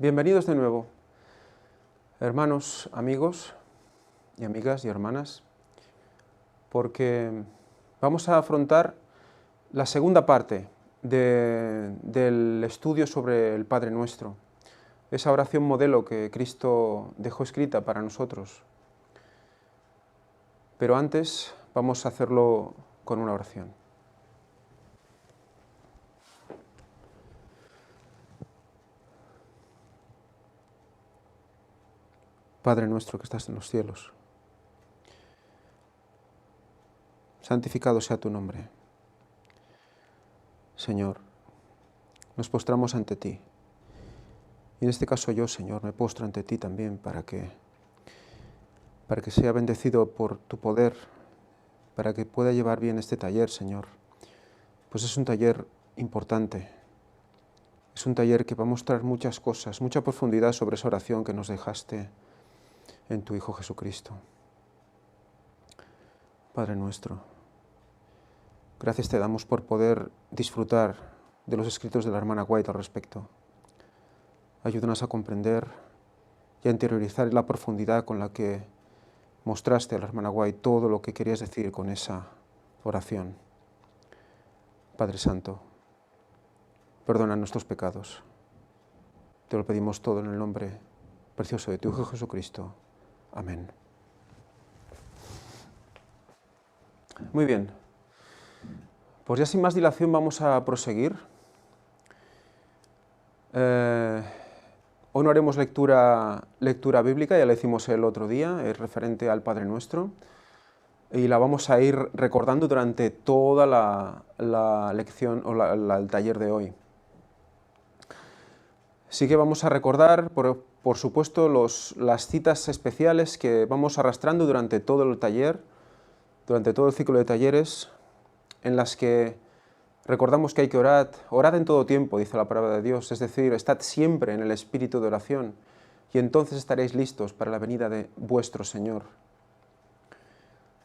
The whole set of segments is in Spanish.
Bienvenidos de nuevo, hermanos, amigos y amigas y hermanas, porque vamos a afrontar la segunda parte del estudio sobre el Padre Nuestro, esa oración modelo que Cristo dejó escrita para nosotros. Pero antes vamos a hacerlo con una oración. Padre nuestro que estás en los cielos, santificado sea tu nombre. Señor, nos postramos ante ti. Y en este caso yo, Señor, me postro ante ti también para que sea bendecido por tu poder, para que pueda llevar bien este taller, Señor. Pues es un taller importante, es un taller que va a mostrar muchas cosas, mucha profundidad sobre esa oración que nos dejaste en tu Hijo Jesucristo. Padre nuestro, gracias te damos por poder disfrutar de los escritos de la hermana White al respecto. Ayúdanos a comprender y a interiorizar la profundidad con la que mostraste a la hermana White todo lo que querías decir con esa oración. Padre Santo, perdona nuestros pecados. Te lo pedimos todo en el nombre precioso de tu Hijo Jesucristo. Amén. Muy bien. Pues ya sin más dilación vamos a proseguir. Hoy no haremos lectura bíblica, ya la hicimos el otro día, es referente al Padre Nuestro, y la vamos a ir recordando durante toda la lección o el taller de hoy. Sí que vamos a recordar, por supuesto, las citas especiales que vamos arrastrando durante todo el taller, durante todo el ciclo de talleres, en las que recordamos que hay que orar, orad en todo tiempo, dice la palabra de Dios, es decir, estad siempre en el espíritu de oración, y entonces estaréis listos para la venida de vuestro Señor.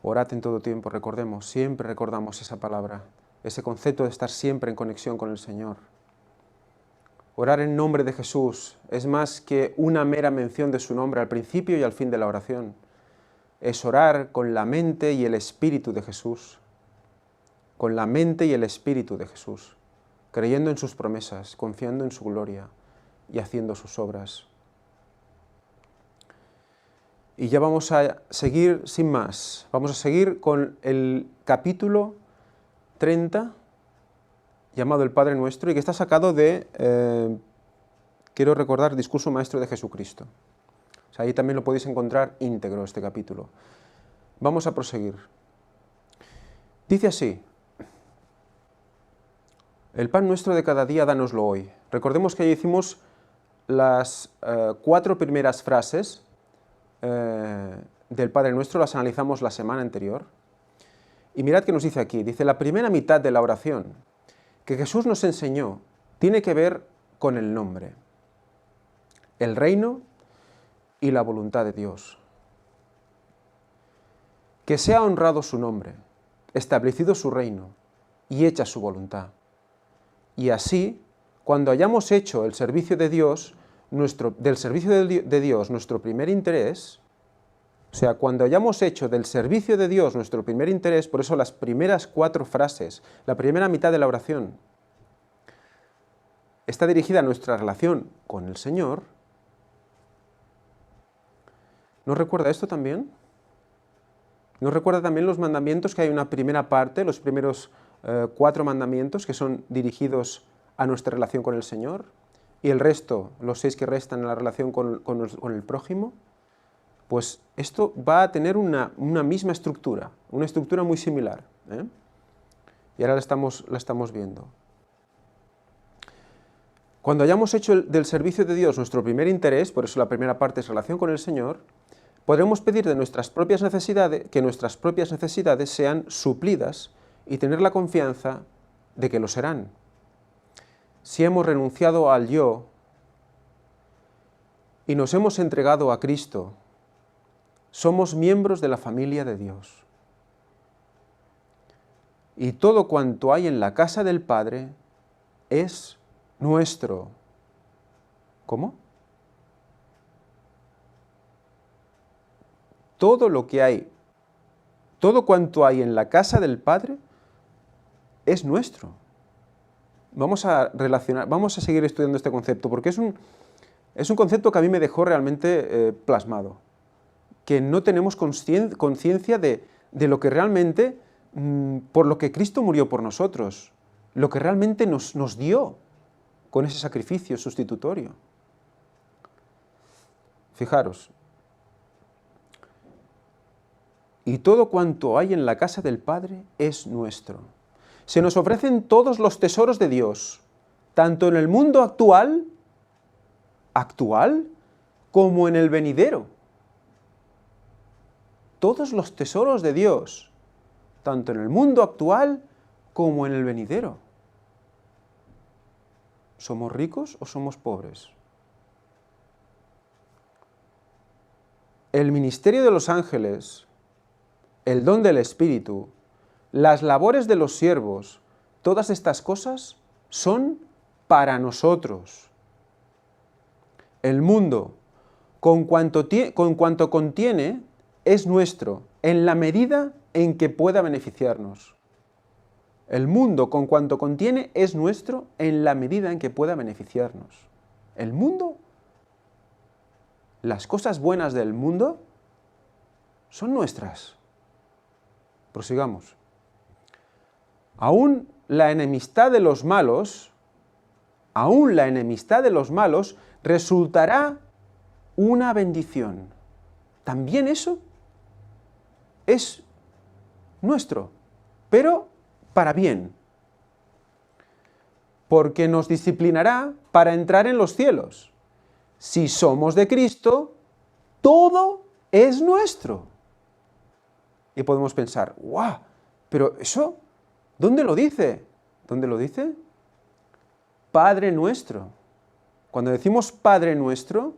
Orad en todo tiempo, recordemos, siempre recordamos esa palabra, ese concepto de estar siempre en conexión con el Señor. Orar en nombre de Jesús es más que una mera mención de su nombre al principio y al fin de la oración. Es orar con la mente y el espíritu de Jesús. Con la mente y el espíritu de Jesús, creyendo en sus promesas, confiando en su gloria y haciendo sus obras. Y ya vamos a seguir sin más. Vamos a seguir con el capítulo 30, llamado el Padre Nuestro, y que está sacado de, quiero recordar, Discurso Maestro de Jesucristo. O sea, ahí también lo podéis encontrar íntegro este capítulo. Vamos a proseguir. Dice así: el pan nuestro de cada día, dánoslo hoy. Recordemos que ahí hicimos las 4 primeras frases del Padre Nuestro, las analizamos la semana anterior. Y mirad que nos dice aquí, dice la primera mitad de la oración que Jesús nos enseñó tiene que ver con el nombre, el reino y la voluntad de Dios. Que sea honrado su nombre, establecido su reino y hecha su voluntad. Y así, cuando hayamos hecho el servicio de Dios, del servicio de Dios nuestro primer interés, o sea, cuando hayamos hecho del servicio de Dios nuestro primer interés, por eso las primeras 4 frases, la primera mitad de la oración, está dirigida a nuestra relación con el Señor. ¿Nos recuerda esto también? ¿Nos recuerda también los mandamientos, que hay una primera parte, los primeros 4 mandamientos que son dirigidos a nuestra relación con el Señor, y el resto, los 6 que restan en la relación con el prójimo? Pues esto va a tener una misma estructura, una estructura muy similar, ¿eh? Y ahora la estamos viendo. Cuando hayamos hecho del servicio de Dios nuestro primer interés, por eso la primera parte es relación con el Señor, podremos pedir de nuestras propias necesidades, que nuestras propias necesidades sean suplidas y tener la confianza de que lo serán. Si hemos renunciado al yo y nos hemos entregado a Cristo, somos miembros de la familia de Dios. Y todo cuanto hay en la casa del Padre es nuestro. ¿Cómo? todo lo que hay, todo cuanto hay en la casa del Padre es nuestro. Vamos a seguir estudiando este concepto, porque es un concepto que a mí me dejó realmente plasmado, que no tenemos conciencia de lo que realmente, por lo que Cristo murió por nosotros, lo que realmente nos dio con ese sacrificio sustitutorio. Fijaros, y todo cuanto hay en la casa del Padre es nuestro. Se nos ofrecen todos los tesoros de Dios, tanto en el mundo actual, como en el venidero. Todos los tesoros de Dios, tanto en el mundo actual como en el venidero. ¿Somos ricos o somos pobres? El ministerio de los ángeles, el don del Espíritu, las labores de los siervos, todas estas cosas son para nosotros. El mundo, con cuanto contiene, es nuestro, en la medida en que pueda beneficiarnos. El mundo, con cuanto contiene, es nuestro, en la medida en que pueda beneficiarnos. El mundo, las cosas buenas del mundo, son nuestras. Prosigamos. Aún la enemistad de los malos resultará una bendición. También eso es nuestro, pero para bien, porque nos disciplinará para entrar en los cielos. Si somos de Cristo, todo es nuestro. Y podemos pensar, ¡guau! Pero eso, ¿dónde lo dice? ¿Dónde lo dice? Padre nuestro. Cuando decimos Padre nuestro,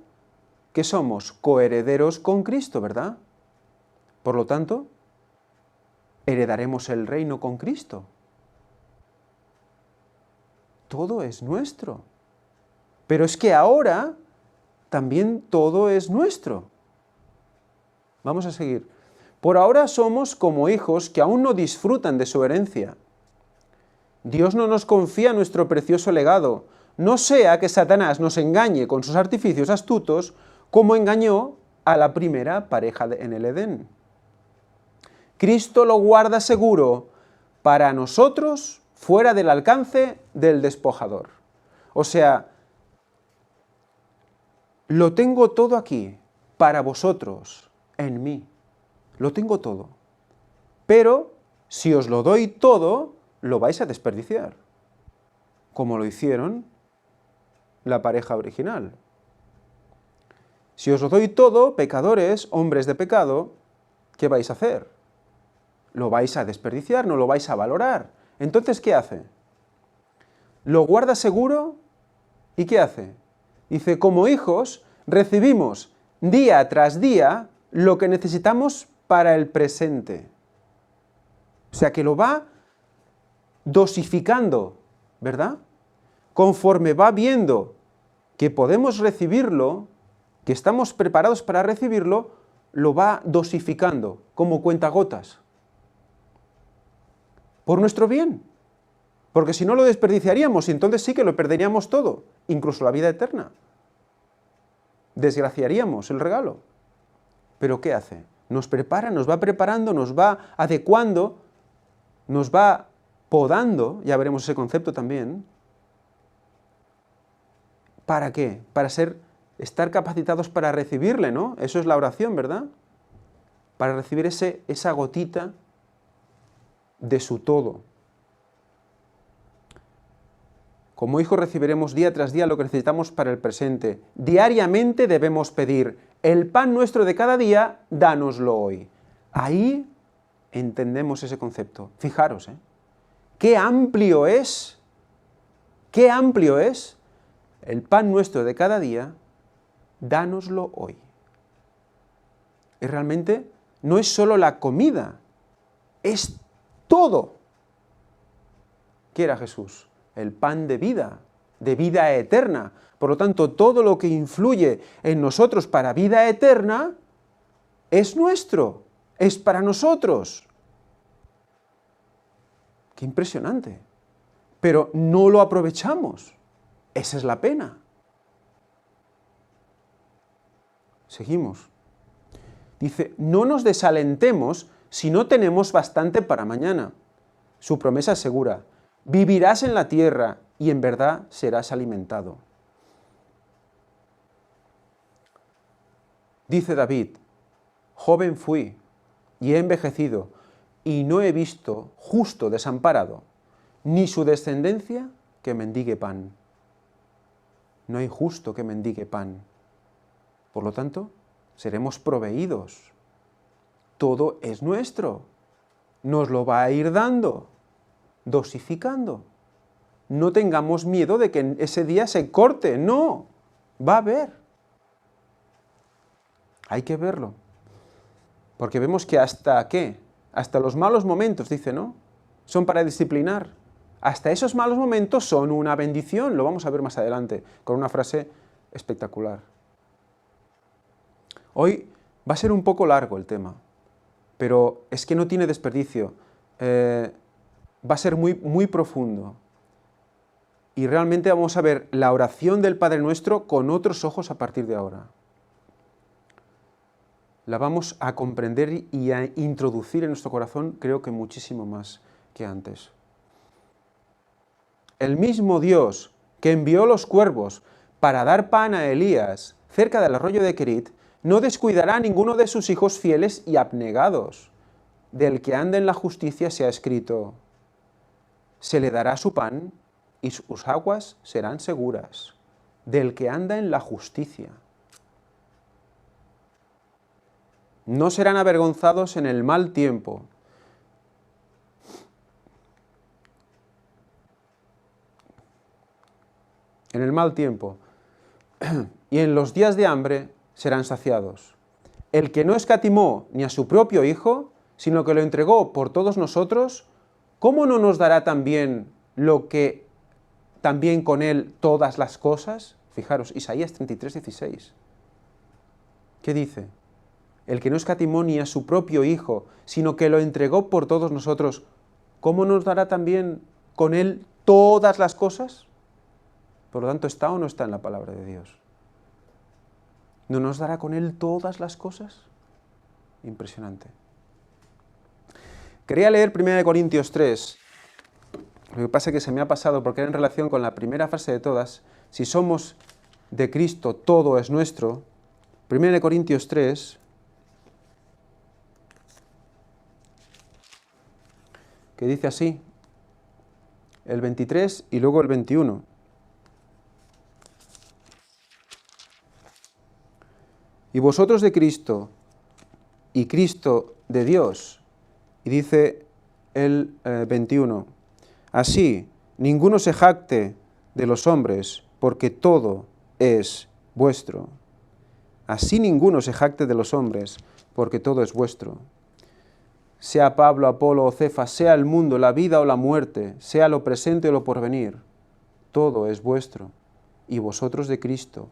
¿qué somos? Coherederos con Cristo, ¿verdad? Por lo tanto, heredaremos el reino con Cristo. Todo es nuestro. Pero es que ahora también todo es nuestro. Vamos a seguir. Por ahora somos como hijos que aún no disfrutan de su herencia. Dios no nos confía nuestro precioso legado, no sea que Satanás nos engañe con sus artificios astutos, como engañó a la primera pareja en el Edén. Cristo lo guarda seguro para nosotros, fuera del alcance del despojador. O sea, lo tengo todo aquí, para vosotros, en mí. Lo tengo todo. Pero, si os lo doy todo, lo vais a desperdiciar. Como lo hicieron la pareja original. Si os lo doy todo, pecadores, hombres de pecado, ¿qué vais a hacer? Lo vais a desperdiciar, no lo vais a valorar. Entonces, ¿qué hace? Lo guarda seguro y ¿qué hace? Dice, como hijos, recibimos día tras día lo que necesitamos para el presente. O sea, que lo va dosificando, ¿verdad? Conforme va viendo que podemos recibirlo, que estamos preparados para recibirlo, lo va dosificando, como cuentagotas. Por nuestro bien. Porque si no lo desperdiciaríamos y entonces sí que lo perderíamos todo, incluso la vida eterna. Desgraciaríamos el regalo. Pero ¿qué hace? Nos prepara, nos va preparando, nos va adecuando, nos va podando, ya veremos ese concepto también. ¿Para qué? Para estar capacitados para recibirle, ¿no? Eso es la oración, ¿verdad? Para recibir esa gotita de su todo. Como hijos recibiremos día tras día lo que necesitamos para el presente. Diariamente debemos pedir, el pan nuestro de cada día, dánoslo hoy. Ahí entendemos ese concepto. Fijaros, qué amplio es el pan nuestro de cada día, dánoslo hoy. Y realmente no es solo la comida, es todo. ¿Qué era Jesús? El pan de vida eterna. Por lo tanto, todo lo que influye en nosotros para vida eterna es nuestro, es para nosotros. ¡Qué impresionante! Pero no lo aprovechamos. Esa es la pena. Seguimos. Dice, no nos desalentemos si no tenemos bastante para mañana. Su promesa es segura. Vivirás en la tierra y en verdad serás alimentado. Dice David, joven fui y he envejecido y no he visto justo desamparado, ni su descendencia que mendigue pan. No hay justo que mendigue pan. Por lo tanto, seremos proveídos. Todo es nuestro. Nos lo va a ir dando, dosificando. No tengamos miedo de que ese día se corte. No, va a haber. Hay que verlo. Porque vemos que hasta ¿qué? Hasta los malos momentos, dice, ¿no? Son para disciplinar. Hasta esos malos momentos son una bendición. Lo vamos a ver más adelante, con una frase espectacular. Hoy va a ser un poco largo el tema, pero es que no tiene desperdicio. Va a ser muy profundo. Y realmente vamos a ver la oración del Padre Nuestro con otros ojos a partir de ahora. La vamos a comprender y a introducir en nuestro corazón, creo que muchísimo más que antes. El mismo Dios que envió los cuervos para dar pan a Elías cerca del arroyo de Kerit, no descuidará a ninguno de sus hijos fieles y abnegados. Del que anda en la justicia se ha escrito, se le dará su pan y sus aguas serán seguras. Del que anda en la justicia. No serán avergonzados en el mal tiempo. En el mal tiempo. Y en los días de hambre serán saciados. El que no escatimó ni a su propio Hijo, sino que lo entregó por todos nosotros, ¿cómo no nos dará también también con él todas las cosas? Fijaros, Isaías 33, 16. ¿Qué dice? El que no escatimó ni a su propio Hijo, sino que lo entregó por todos nosotros, ¿cómo nos dará también con él todas las cosas? Por lo tanto, ¿está o no está en la palabra de Dios? ¿No nos dará con él todas las cosas? Impresionante. Quería leer 1 Corintios 3. Lo que pasa es que se me ha pasado porque era en relación con la primera frase de todas. Si somos de Cristo, todo es nuestro. 1 Corintios 3, que dice así, el 23 y luego el 21. Y vosotros de Cristo, y Cristo de Dios. Y dice el 21, así, ninguno se jacte de los hombres, porque todo es vuestro. Así ninguno se jacte de los hombres, porque todo es vuestro. Sea Pablo, Apolo o Cefas, sea el mundo, la vida o la muerte, sea lo presente o lo porvenir, todo es vuestro, y vosotros de Cristo,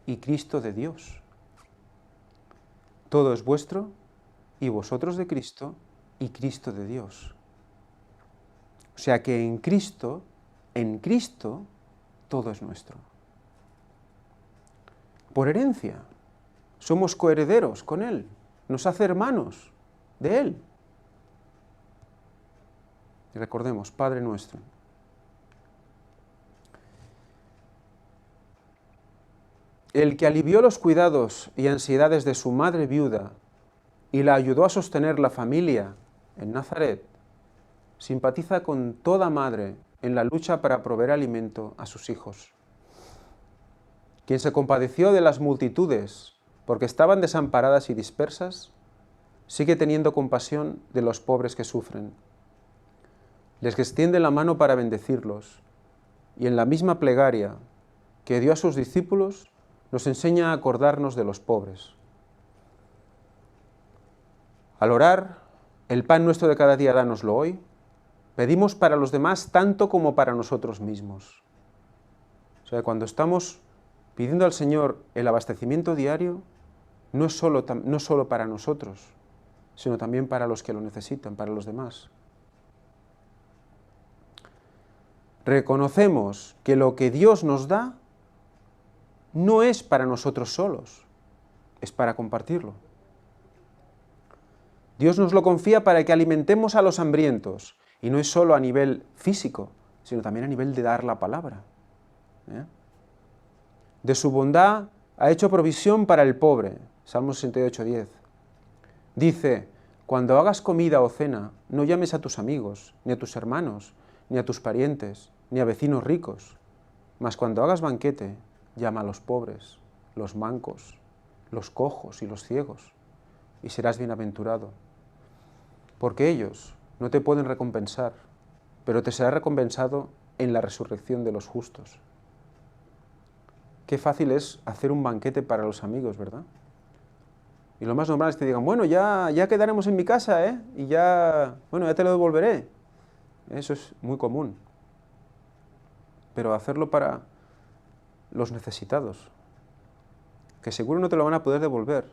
y Cristo de Dios. Todo es vuestro, y vosotros de Cristo, y Cristo de Dios. O sea que en Cristo, todo es nuestro. Por herencia, somos coherederos con Él, nos hace hermanos de Él. Y recordemos, Padre nuestro. El que alivió los cuidados y ansiedades de su madre viuda y la ayudó a sostener la familia en Nazaret, simpatiza con toda madre en la lucha para proveer alimento a sus hijos. Quien se compadeció de las multitudes porque estaban desamparadas y dispersas, sigue teniendo compasión de los pobres que sufren. Les extiende la mano para bendecirlos, y en la misma plegaria que dio a sus discípulos, nos enseña a acordarnos de los pobres. Al orar, el pan nuestro de cada día dánoslo hoy, pedimos para los demás tanto como para nosotros mismos. O sea, cuando estamos pidiendo al Señor el abastecimiento diario, no solo para nosotros, sino también para los que lo necesitan, para los demás. Reconocemos que lo que Dios nos da no es para nosotros solos, es para compartirlo. Dios nos lo confía para que alimentemos a los hambrientos, y no es solo a nivel físico, sino también a nivel de dar la palabra. De su bondad ha hecho provisión para el pobre. Salmo 68:10. Dice, cuando hagas comida o cena, no llames a tus amigos, ni a tus hermanos, ni a tus parientes, ni a vecinos ricos. Mas cuando hagas banquete, llama a los pobres, los mancos, los cojos y los ciegos, y serás bienaventurado. Porque ellos no te pueden recompensar, pero te será recompensado en la resurrección de los justos. Qué fácil es hacer un banquete para los amigos, ¿verdad? Y lo más normal es que te digan, bueno, ya quedaremos en mi casa, y ya te lo devolveré. Eso es muy común. Pero hacerlo para los necesitados, que seguro no te lo van a poder devolver,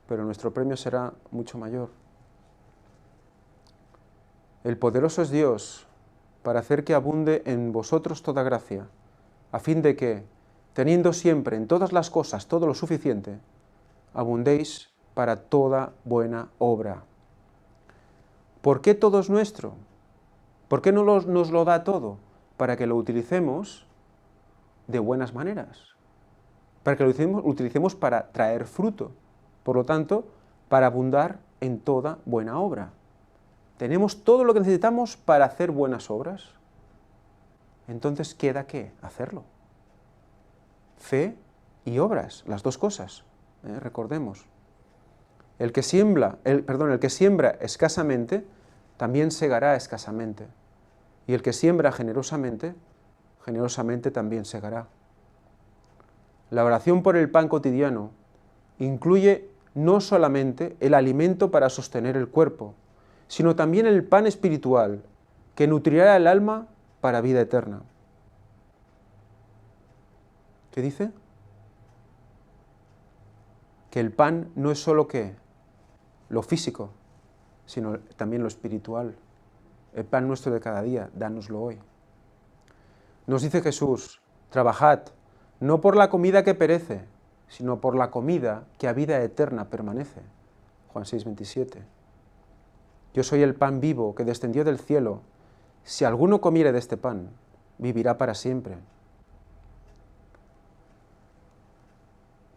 pero nuestro premio será mucho mayor. El poderoso es Dios para hacer que abunde en vosotros toda gracia, a fin de que, teniendo siempre en todas las cosas todo lo suficiente, abundéis para toda buena obra. ¿Por qué todo es nuestro? ¿Por qué no nos lo da todo? Para que lo utilicemos de buenas maneras, para que lo utilicemos para traer fruto, por lo tanto, para abundar en toda buena obra. ¿Tenemos todo lo que necesitamos para hacer buenas obras? Entonces, ¿queda qué? Hacerlo. Fe y obras, las dos cosas, recordemos. El que siembra escasamente, también segará escasamente. Y el que siembra generosamente, generosamente también segará. La oración por el pan cotidiano incluye no solamente el alimento para sostener el cuerpo, sino también el pan espiritual que nutrirá el alma para vida eterna. ¿Qué dice? Que el pan no es solo lo físico, sino también lo espiritual. El pan nuestro de cada día, dánoslo hoy. Nos dice Jesús, trabajad, no por la comida que perece, sino por la comida que a vida eterna permanece. Juan 6:27. Yo soy el pan vivo que descendió del cielo. Si alguno comiere de este pan, vivirá para siempre.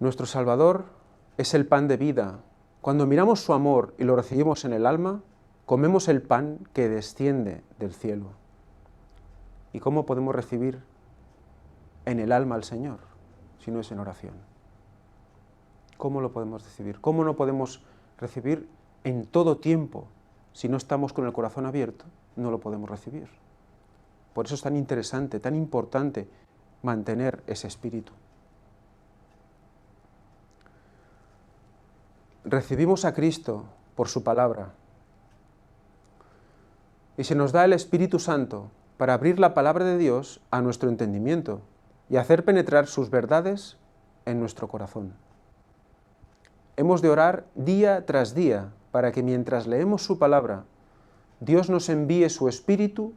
Nuestro Salvador es el pan de vida. Cuando miramos su amor y lo recibimos en el alma, comemos el pan que desciende del cielo. ¿Y cómo podemos recibir en el alma al Señor si no es en oración? ¿Cómo lo podemos recibir? ¿Cómo no podemos recibir en todo tiempo? Si no estamos con el corazón abierto, no lo podemos recibir. Por eso es tan interesante, tan importante mantener ese espíritu. Recibimos a Cristo por su palabra y se nos da el Espíritu Santo para abrir la palabra de Dios a nuestro entendimiento y hacer penetrar sus verdades en nuestro corazón. Hemos de orar día tras día para que mientras leemos su palabra, Dios nos envíe su Espíritu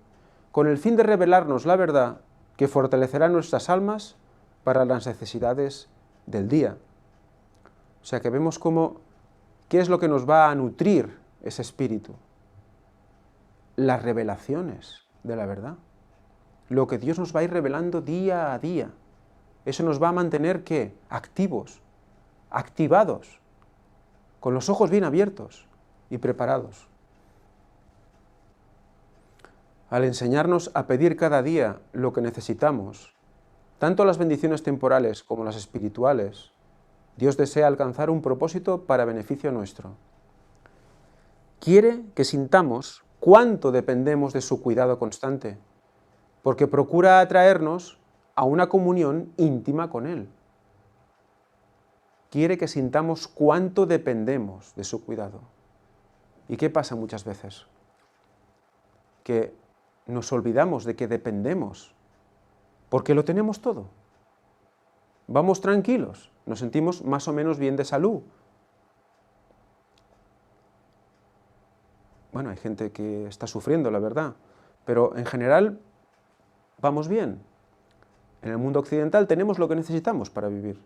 con el fin de revelarnos la verdad que fortalecerá nuestras almas para las necesidades del día. O sea que vemos qué es lo que nos va a nutrir ese Espíritu. Las revelaciones de la verdad. Lo que Dios nos va a ir revelando día a día. Eso nos va a mantener, ¿qué? Activos, activados, con los ojos bien abiertos y preparados. Al enseñarnos a pedir cada día lo que necesitamos, tanto las bendiciones temporales como las espirituales, Dios desea alcanzar un propósito para beneficio nuestro. Quiere que sintamos cuánto dependemos de su cuidado constante, porque procura atraernos a una comunión íntima con Él. Quiere que sintamos cuánto dependemos de su cuidado. ¿Y qué pasa muchas veces? Que nos olvidamos de que dependemos, porque lo tenemos todo. Vamos tranquilos, nos sentimos más o menos bien de salud, Bueno, hay gente que está sufriendo, la verdad, pero en general vamos bien. En el mundo occidental tenemos lo que necesitamos para vivir.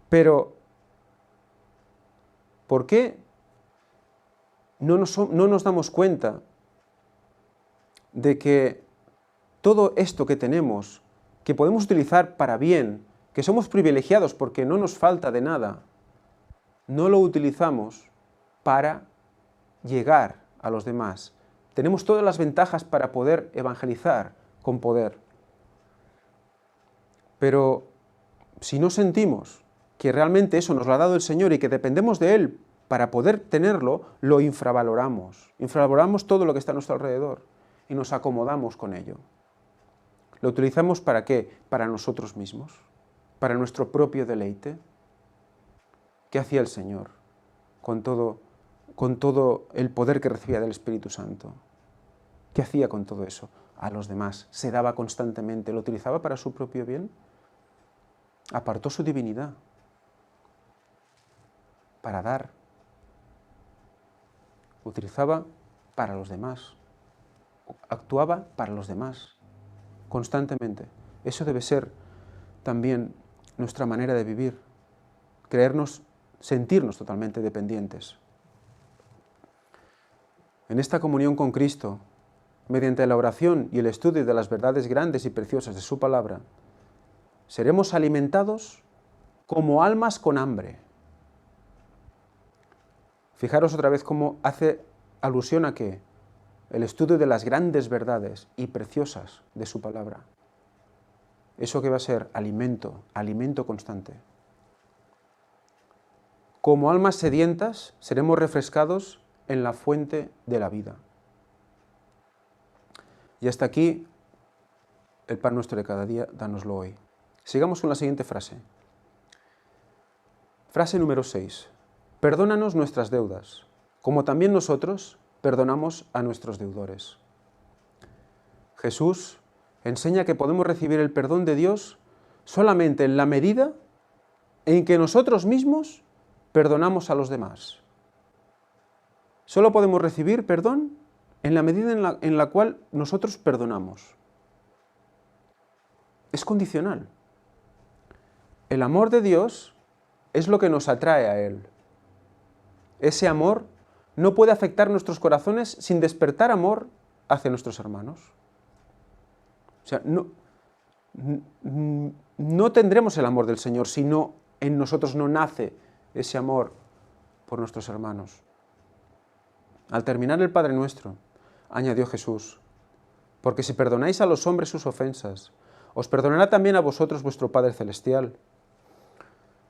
Pero, ¿por qué no nos damos cuenta de que todo esto que tenemos, que podemos utilizar para bien, que somos privilegiados porque no nos falta de nada, no lo utilizamos para llegar a los demás? Tenemos todas las ventajas para poder evangelizar con poder. Pero si no sentimos que realmente eso nos lo ha dado el Señor y que dependemos de Él para poder tenerlo, lo infravaloramos. Infravaloramos todo lo que está a nuestro alrededor y nos acomodamos con ello. ¿Lo utilizamos para qué? Para nosotros mismos, para nuestro propio deleite. ¿Qué hacía el Señor con todo el poder que recibía del Espíritu Santo? ¿Qué hacía con todo eso? A los demás. Se daba constantemente. ¿Lo utilizaba para su propio bien? Apartó su divinidad para dar. Utilizaba para los demás. Actuaba para los demás. Constantemente. Eso debe ser también nuestra manera de vivir. Sentirnos totalmente dependientes. En esta comunión con Cristo, mediante la oración y el estudio de las verdades grandes y preciosas de su palabra, seremos alimentados como almas con hambre. Fijaros otra vez cómo hace alusión a que el estudio de las grandes verdades y preciosas de su palabra. Eso que va a ser alimento constante. Como almas sedientas seremos refrescados en la fuente de la vida. Y hasta aquí el pan nuestro de cada día, dánoslo hoy. Sigamos con la siguiente frase. Frase número 6. Perdónanos nuestras deudas, como también nosotros perdonamos a nuestros deudores. Jesús enseña que podemos recibir el perdón de Dios solamente en la medida en que nosotros mismos perdonamos a los demás. Solo podemos recibir perdón en la medida en la cual nosotros perdonamos. Es condicional. El amor de Dios es lo que nos atrae a Él. Ese amor no puede afectar nuestros corazones sin despertar amor hacia nuestros hermanos. O sea, no tendremos el amor del Señor si en nosotros no nace ese amor por nuestros hermanos. Al terminar el Padre Nuestro, añadió Jesús, porque si perdonáis a los hombres sus ofensas, os perdonará también a vosotros vuestro Padre Celestial.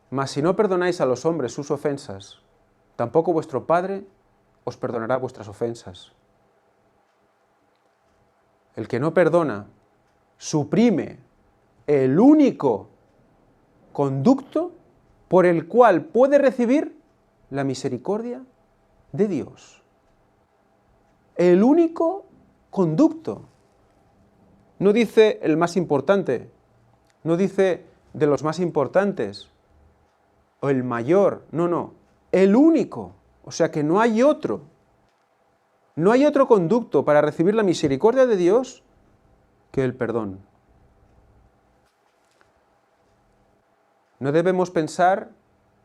Mas si no perdonáis a los hombres sus ofensas, tampoco vuestro Padre os perdonará vuestras ofensas. El que no perdona suprime el único conducto por el cual puede recibir la misericordia de Dios. El único conducto. No dice el más importante, no dice de los más importantes, o el mayor, no, el único. O sea que no hay otro. No hay otro conducto para recibir la misericordia de Dios que el perdón. No debemos pensar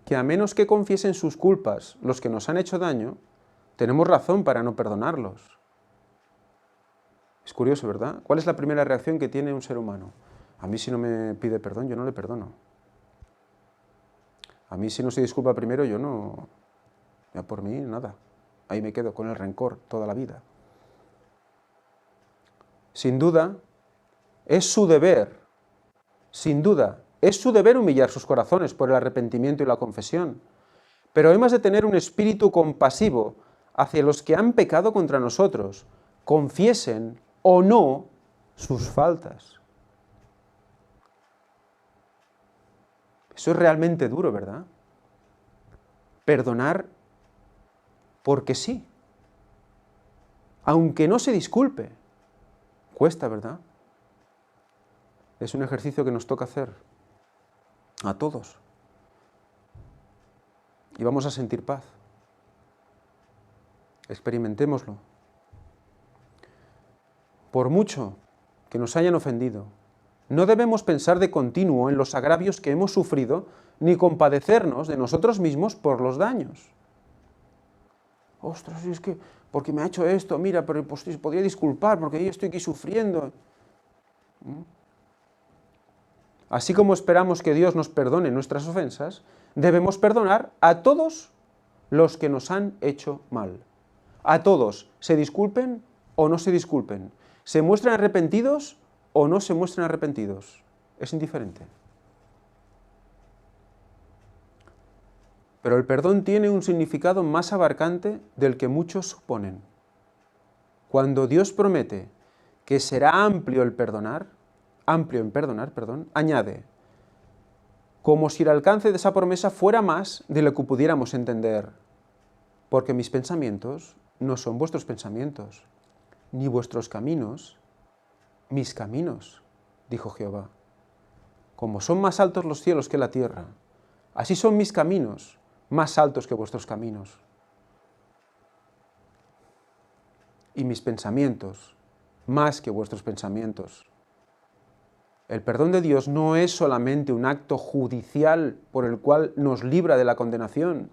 que a menos que confiesen sus culpas los que nos han hecho daño, tenemos razón para no perdonarlos. Es curioso, ¿verdad? ¿Cuál es la primera reacción que tiene un ser humano? A mí si no me pide perdón, yo no le perdono. A mí si no se disculpa primero, yo no... Ya por mí, nada. Ahí me quedo con el rencor toda la vida. Sin duda, es su deber, humillar sus corazones por el arrepentimiento y la confesión. Pero hemos de tener un espíritu compasivo hacia los que han pecado contra nosotros, confiesen o no sus faltas. Eso es realmente duro, ¿verdad? Perdonar porque sí, aunque no se disculpe. Cuesta, ¿verdad? Es un ejercicio que nos toca hacer a todos. Y vamos a sentir paz. Experimentémoslo. Por mucho que nos hayan ofendido, no debemos pensar de continuo en los agravios que hemos sufrido, ni compadecernos de nosotros mismos por los daños. Ostras, es que, porque me ha hecho esto, mira, pero pues, podría disculpar, porque yo estoy aquí sufriendo. Así como esperamos que Dios nos perdone nuestras ofensas, debemos perdonar a todos los que nos han hecho mal. A todos, se disculpen o no se disculpen, se muestren arrepentidos o no se muestren arrepentidos. Es indiferente. Pero el perdón tiene un significado más abarcante del que muchos suponen. Cuando Dios promete que será amplio en perdonar, añade, como si el alcance de esa promesa fuera más de lo que pudiéramos entender, porque mis pensamientos no son vuestros pensamientos, ni vuestros caminos, mis caminos, dijo Jehová. Como son más altos los cielos que la tierra, así son mis caminos más altos que vuestros caminos. Y mis pensamientos más que vuestros pensamientos. El perdón de Dios no es solamente un acto judicial por el cual nos libra de la condenación.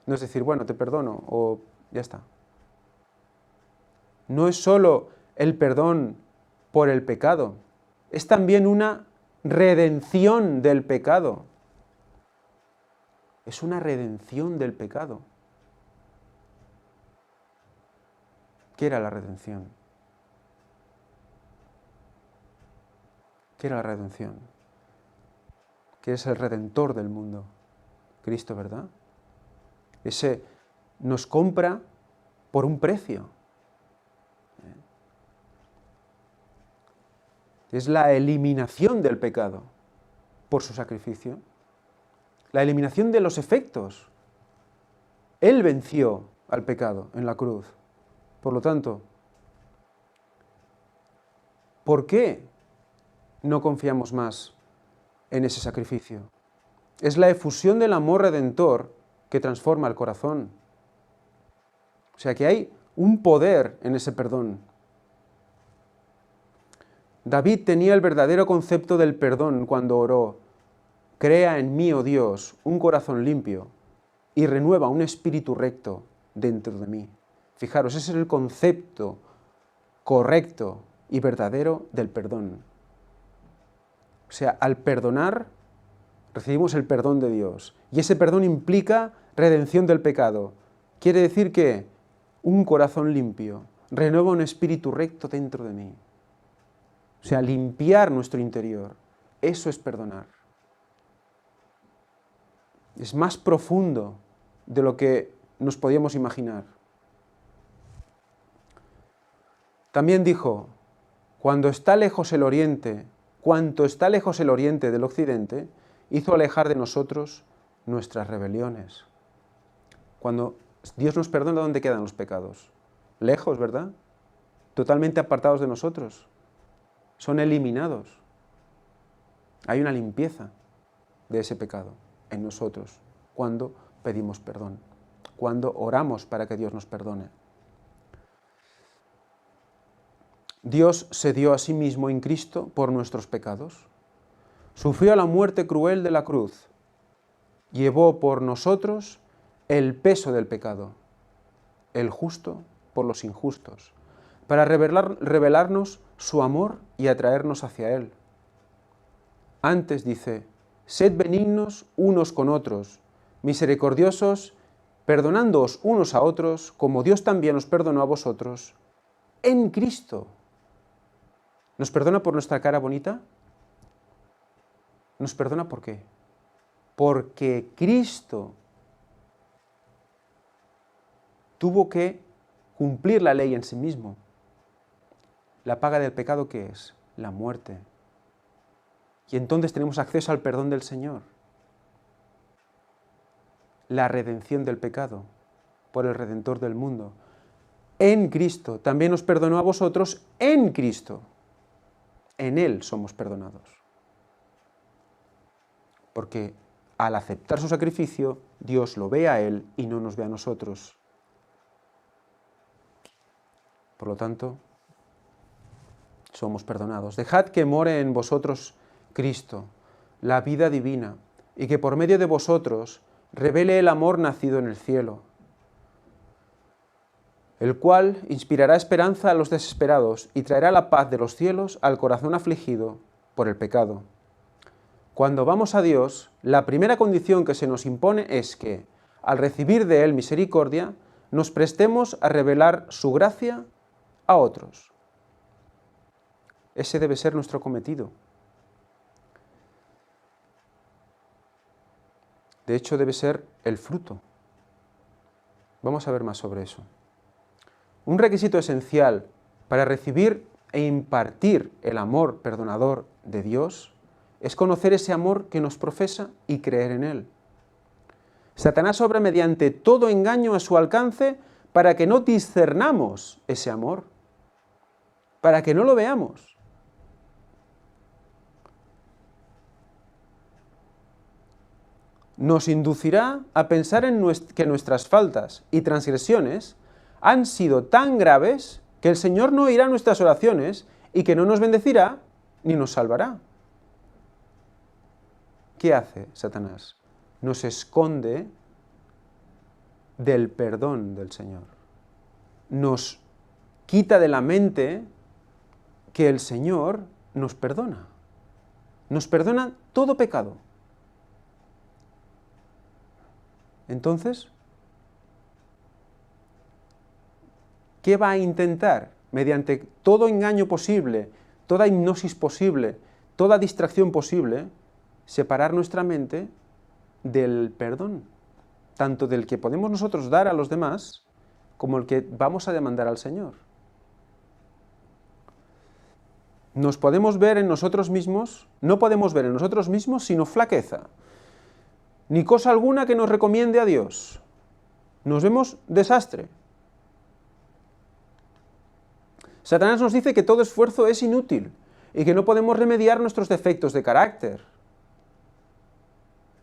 No es decir, bueno, te perdono o ya está. No es solo el perdón por el pecado, es también una redención del pecado. Es una redención del pecado. ¿Qué era la redención? ¿Qué era la redención? Que es el redentor del mundo. Cristo, ¿verdad? Ese nos compra por un precio. Es la eliminación del pecado por su sacrificio. La eliminación de los efectos. Él venció al pecado en la cruz. Por lo tanto, ¿por qué no confiamos más en ese sacrificio? Es la efusión del amor redentor que transforma el corazón. O sea que hay un poder en ese perdón. David tenía el verdadero concepto del perdón cuando oró: crea en mí, oh Dios, un corazón limpio y renueva un espíritu recto dentro de mí. Fijaros, ese es el concepto correcto y verdadero del perdón. O sea, al perdonar, recibimos el perdón de Dios. Y ese perdón implica redención del pecado. Quiere decir que un corazón limpio renueva un espíritu recto dentro de mí. O sea, limpiar nuestro interior. Eso es perdonar. Es más profundo de lo que nos podíamos imaginar. También dijo, cuanto está lejos el oriente del occidente, hizo alejar de nosotros nuestras rebeliones. Cuando Dios nos perdona, ¿dónde quedan los pecados? Lejos, ¿verdad? Totalmente apartados de nosotros. Son eliminados. Hay una limpieza de ese pecado en nosotros cuando pedimos perdón, cuando oramos para que Dios nos perdone. Dios se dio a sí mismo en Cristo por nuestros pecados. Sufrió la muerte cruel de la cruz. Llevó por nosotros el peso del pecado, el justo por los injustos, para revelarnos su amor y atraernos hacia Él. Antes dice, sed benignos unos con otros, misericordiosos, perdonándoos unos a otros, como Dios también os perdonó a vosotros, en Cristo. ¿Nos perdona por nuestra cara bonita? ¿Nos perdona por qué? Porque Cristo tuvo que cumplir la ley en sí mismo. La paga del pecado, ¿qué es? La muerte. Y entonces tenemos acceso al perdón del Señor. La redención del pecado por el Redentor del mundo. En Cristo. También os perdonó a vosotros en Cristo. En Él somos perdonados. Porque al aceptar su sacrificio, Dios lo ve a Él y no nos ve a nosotros. Por lo tanto, somos perdonados. Dejad que more en vosotros Cristo, la vida divina, y que por medio de vosotros revele el amor nacido en el cielo, el cual inspirará esperanza a los desesperados y traerá la paz de los cielos al corazón afligido por el pecado. Cuando vamos a Dios, la primera condición que se nos impone es que, al recibir de Él misericordia, nos prestemos a revelar su gracia a otros. Ese debe ser nuestro cometido. De hecho, debe ser el fruto. Vamos a ver más sobre eso. Un requisito esencial para recibir e impartir el amor perdonador de Dios es conocer ese amor que nos profesa y creer en él. Satanás obra mediante todo engaño a su alcance para que no discernamos ese amor, para que no lo veamos. Nos inducirá a pensar que nuestras faltas y transgresiones han sido tan graves que el Señor no oirá nuestras oraciones y que no nos bendecirá ni nos salvará. ¿Qué hace Satanás? Nos esconde del perdón del Señor. Nos quita de la mente que el Señor nos perdona. Nos perdona todo pecado. Entonces, ¿qué va a intentar? Mediante todo engaño posible, toda hipnosis posible, toda distracción posible, separar nuestra mente del perdón, tanto del que podemos nosotros dar a los demás, como el que vamos a demandar al Señor. Nos podemos ver en nosotros mismos, no podemos ver en nosotros mismos sino flaqueza, ni cosa alguna que nos recomiende a Dios. Nos vemos desastre. Satanás nos dice que todo esfuerzo es inútil y que no podemos remediar nuestros defectos de carácter.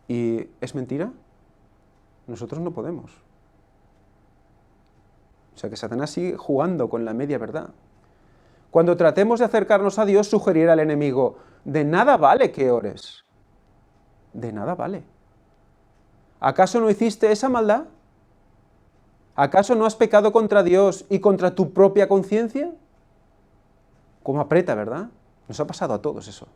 ¿Y es mentira? Nosotros no podemos. O sea que Satanás sigue jugando con la media verdad. Cuando tratemos de acercarnos a Dios, sugerirá al enemigo, de nada vale que ores. De nada vale. ¿Acaso no hiciste esa maldad? ¿Acaso no has pecado contra Dios y contra tu propia conciencia? ¿Cómo aprieta, verdad? Nos ha pasado a todos eso.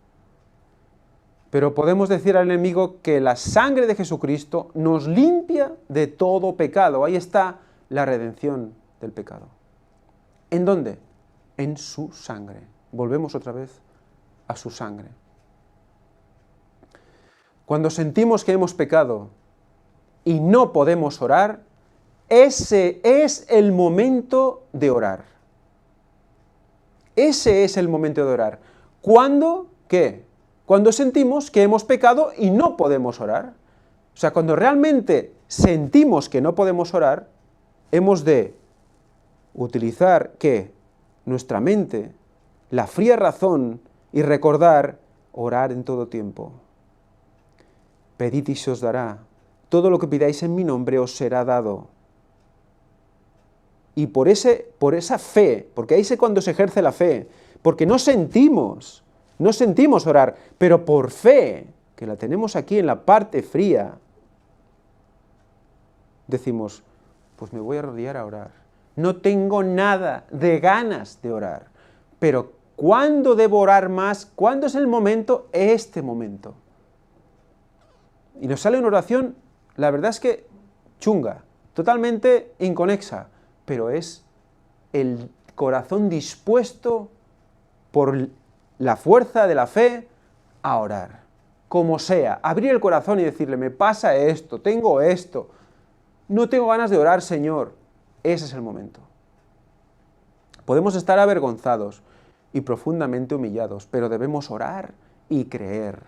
Pero podemos decir al enemigo que la sangre de Jesucristo nos limpia de todo pecado. Ahí está la redención del pecado. ¿En dónde? En su sangre. Volvemos otra vez a su sangre. Cuando sentimos que hemos pecado y no podemos orar, ese es el momento de orar. Ese es el momento de orar. ¿Cuándo? ¿Qué? Cuando sentimos que hemos pecado y no podemos orar. O sea, cuando realmente sentimos que no podemos orar, hemos de utilizar, ¿qué? Nuestra mente, la fría razón y recordar, orar en todo tiempo. Pedid y se os dará. Todo lo que pidáis en mi nombre os será dado. Y por esa fe, porque ahí es cuando se ejerce la fe, porque no sentimos orar, pero por fe, que la tenemos aquí en la parte fría, decimos, pues me voy a arrodillar a orar. No tengo nada de ganas de orar, pero ¿cuándo debo orar más? ¿Cuándo es el momento? Este momento. Y nos sale una oración, la verdad es que chunga, totalmente inconexa, pero es el corazón dispuesto por la fuerza de la fe a orar. Como sea, abrir el corazón y decirle, me pasa esto, tengo esto, no tengo ganas de orar, Señor. Ese es el momento. Podemos estar avergonzados y profundamente humillados, pero debemos orar y creer.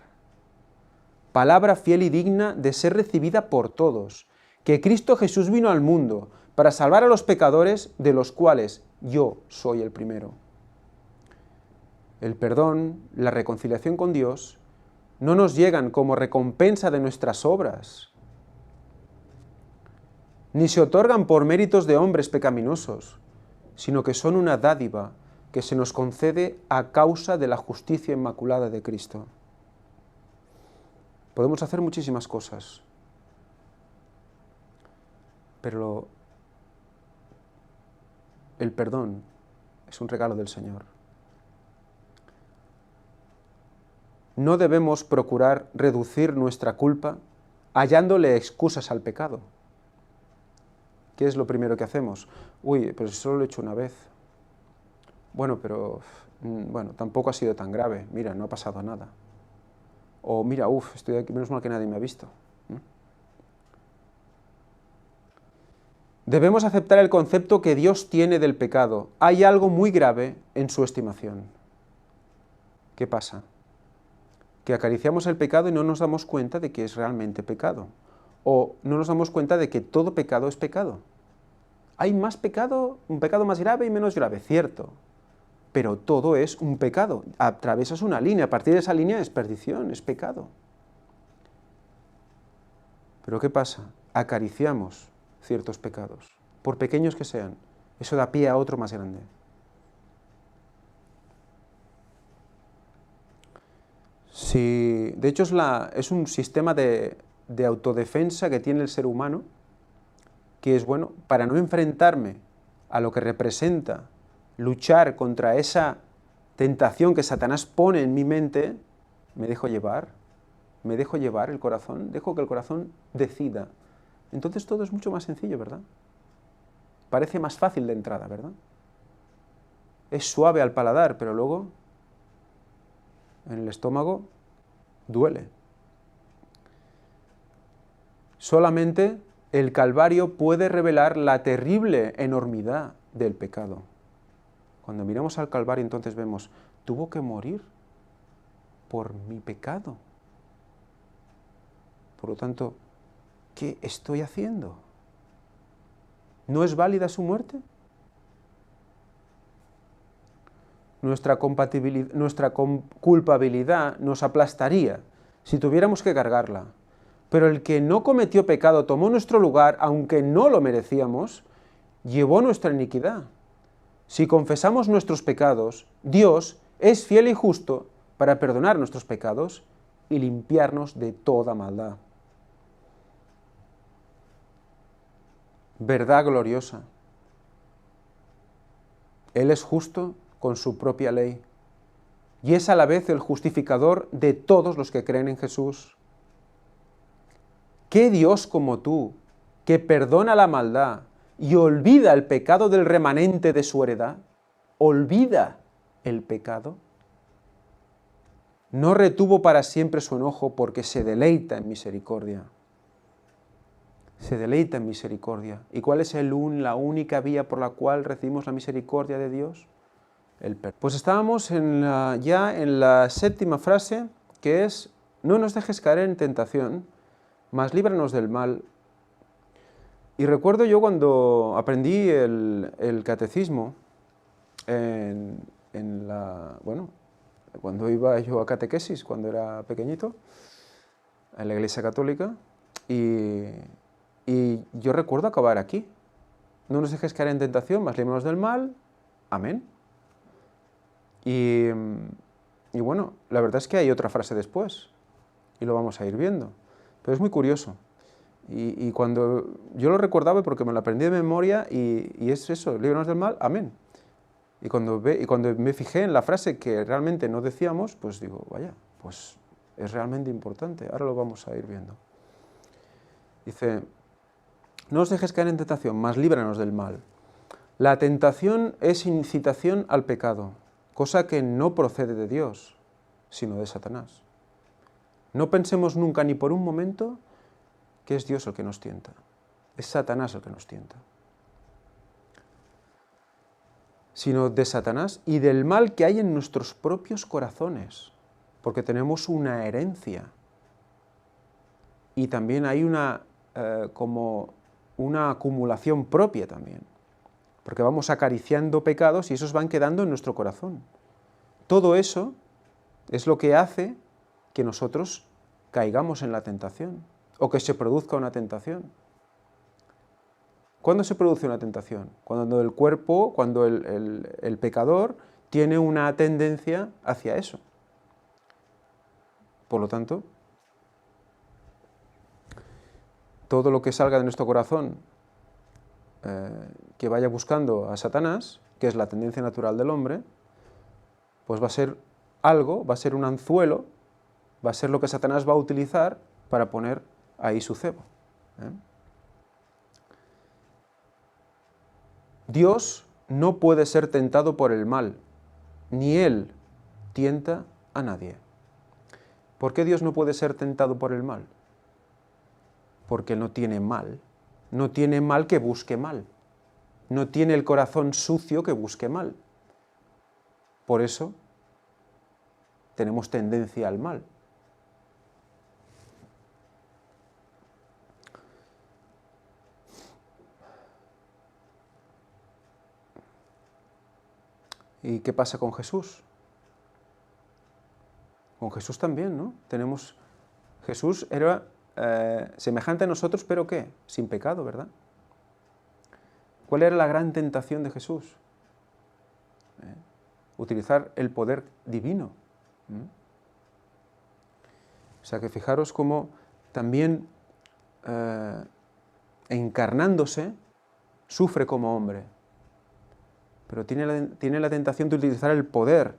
Palabra fiel y digna de ser recibida por todos, que Cristo Jesús vino al mundo para salvar a los pecadores, de los cuales yo soy el primero. El perdón, la reconciliación con Dios, no nos llegan como recompensa de nuestras obras, ni se otorgan por méritos de hombres pecaminosos, sino que son una dádiva que se nos concede a causa de la justicia inmaculada de Cristo. Podemos hacer muchísimas cosas, pero el perdón es un regalo del Señor. No debemos procurar reducir nuestra culpa hallándole excusas al pecado. ¿Qué es lo primero que hacemos? Uy, pues solo lo he hecho una vez. Bueno, pero tampoco ha sido tan grave. Mira, no ha pasado nada. O mira, estoy aquí, menos mal que nadie me ha visto. Debemos aceptar el concepto que Dios tiene del pecado. Hay algo muy grave en su estimación. ¿Qué pasa? Que acariciamos el pecado y no nos damos cuenta de que es realmente pecado. O no nos damos cuenta de que todo pecado es pecado. Hay más pecado, un pecado más grave y menos grave, cierto. Pero todo es un pecado. Atravesas una línea, a partir de esa línea es perdición, es pecado. Pero ¿qué pasa? Acariciamos ciertos pecados, por pequeños que sean. Eso da pie a otro más grande. De hecho, es un sistema de autodefensa que tiene el ser humano, que es bueno, para no enfrentarme a lo que representa luchar contra esa tentación que Satanás pone en mi mente, me dejo llevar el corazón, dejo que el corazón decida. Entonces todo es mucho más sencillo, ¿verdad? Parece más fácil de entrada, ¿verdad? Es suave al paladar, pero luego en el estómago duele. Solamente el Calvario puede revelar la terrible enormidad del pecado. Cuando miramos al Calvario, entonces vemos, tuvo que morir por mi pecado. Por lo tanto, ¿qué estoy haciendo? ¿No es válida su muerte? Nuestra culpabilidad nos aplastaría si tuviéramos que cargarla. Pero el que no cometió pecado tomó nuestro lugar, aunque no lo merecíamos, llevó nuestra iniquidad. Si confesamos nuestros pecados, Dios es fiel y justo para perdonar nuestros pecados y limpiarnos de toda maldad. Verdad gloriosa. Él es justo con su propia ley y es a la vez el justificador de todos los que creen en Jesús. ¿Qué Dios como tú, que perdona la maldad y olvida el pecado del remanente de su heredad? ¿Olvida el pecado? No retuvo para siempre su enojo porque se deleita en misericordia. Se deleita en misericordia. ¿Y cuál es la única vía por la cual recibimos la misericordia de Dios? El perdón. Pues estábamos ya en la séptima frase, que es, no nos dejes caer en tentación, mas líbranos del mal. Y recuerdo yo cuando aprendí el catecismo, cuando iba yo a catequesis, cuando era pequeñito, en la Iglesia Católica, y yo recuerdo acabar aquí. No nos dejes caer en tentación, mas líbranos del mal. Amén. Y bueno, la verdad es que hay otra frase después, y lo vamos a ir viendo. Pero es muy curioso. Y cuando yo lo recordaba porque me lo aprendí de memoria, y es eso, líbranos del mal, amén. Y cuando me fijé en la frase que realmente no decíamos, pues digo, vaya, pues es realmente importante. Ahora lo vamos a ir viendo. Dice, no os dejes caer en tentación, mas líbranos del mal. La tentación es incitación al pecado, cosa que no procede de Dios, sino de Satanás. No pensemos nunca ni por un momento que es Dios el que nos tienta. Es Satanás el que nos tienta. Sino de Satanás y del mal que hay en nuestros propios corazones, porque tenemos una herencia. Y también hay como una acumulación propia también, porque vamos acariciando pecados y esos van quedando en nuestro corazón. Todo eso es lo que hace que nosotros caigamos en la tentación, o que se produzca una tentación. ¿Cuándo se produce una tentación? Cuando el cuerpo, cuando el pecador tiene una tendencia hacia eso. Por lo tanto, todo lo que salga de nuestro corazón que vaya buscando a Satanás, que es la tendencia natural del hombre, pues va a ser algo, va a ser un anzuelo, va a ser lo que Satanás va a utilizar para poner ahí su cebo. Dios no puede ser tentado por el mal, ni Él tienta a nadie. ¿Por qué Dios no puede ser tentado por el mal? Porque no tiene mal que busque mal, no tiene el corazón sucio que busque mal. Por eso tenemos tendencia al mal. ¿Y qué pasa con Jesús? Con Jesús también, ¿no? Jesús era semejante a nosotros, pero ¿qué? Sin pecado, ¿verdad? ¿Cuál era la gran tentación de Jesús? Utilizar el poder divino. O sea que fijaros cómo también encarnándose sufre como hombre, pero tiene la tentación de utilizar el poder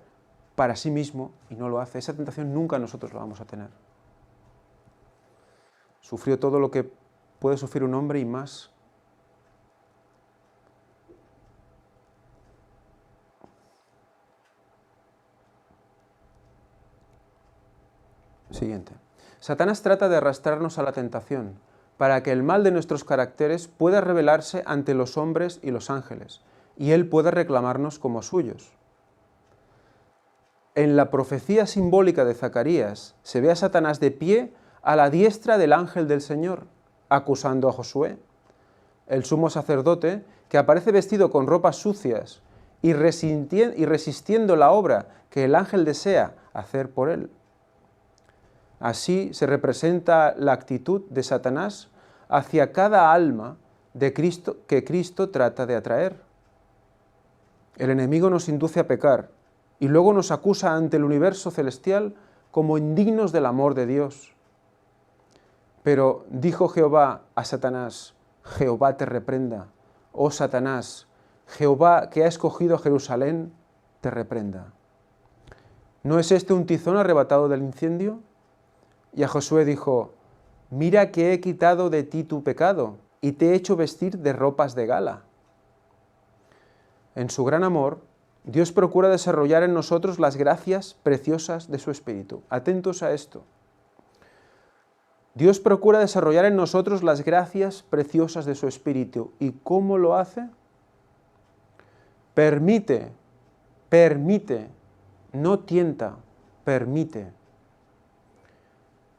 para sí mismo y no lo hace. Esa tentación nunca nosotros la vamos a tener. Sufrió todo lo que puede sufrir un hombre y más. Siguiente. Satanás trata de arrastrarnos a la tentación para que el mal de nuestros caracteres pueda revelarse ante los hombres y los ángeles, y él pueda reclamarnos como suyos. En la profecía simbólica de Zacarías se ve a Satanás de pie a la diestra del ángel del Señor, acusando a Josué, el sumo sacerdote, que aparece vestido con ropas sucias y resistiendo la obra que el ángel desea hacer por él. Así se representa la actitud de Satanás hacia cada alma de Cristo que Cristo trata de atraer. El enemigo nos induce a pecar y luego nos acusa ante el universo celestial como indignos del amor de Dios. Pero dijo Jehová a Satanás: Jehová te reprenda, oh Satanás, Jehová que ha escogido a Jerusalén, te reprenda. ¿No es este un tizón arrebatado del incendio? Y a Josué dijo: mira que he quitado de ti tu pecado y te he hecho vestir de ropas de gala. En su gran amor, Dios procura desarrollar en nosotros las gracias preciosas de su Espíritu. Atentos a esto. Dios procura desarrollar en nosotros las gracias preciosas de su Espíritu. ¿Y cómo lo hace? Permite, no tienta, permite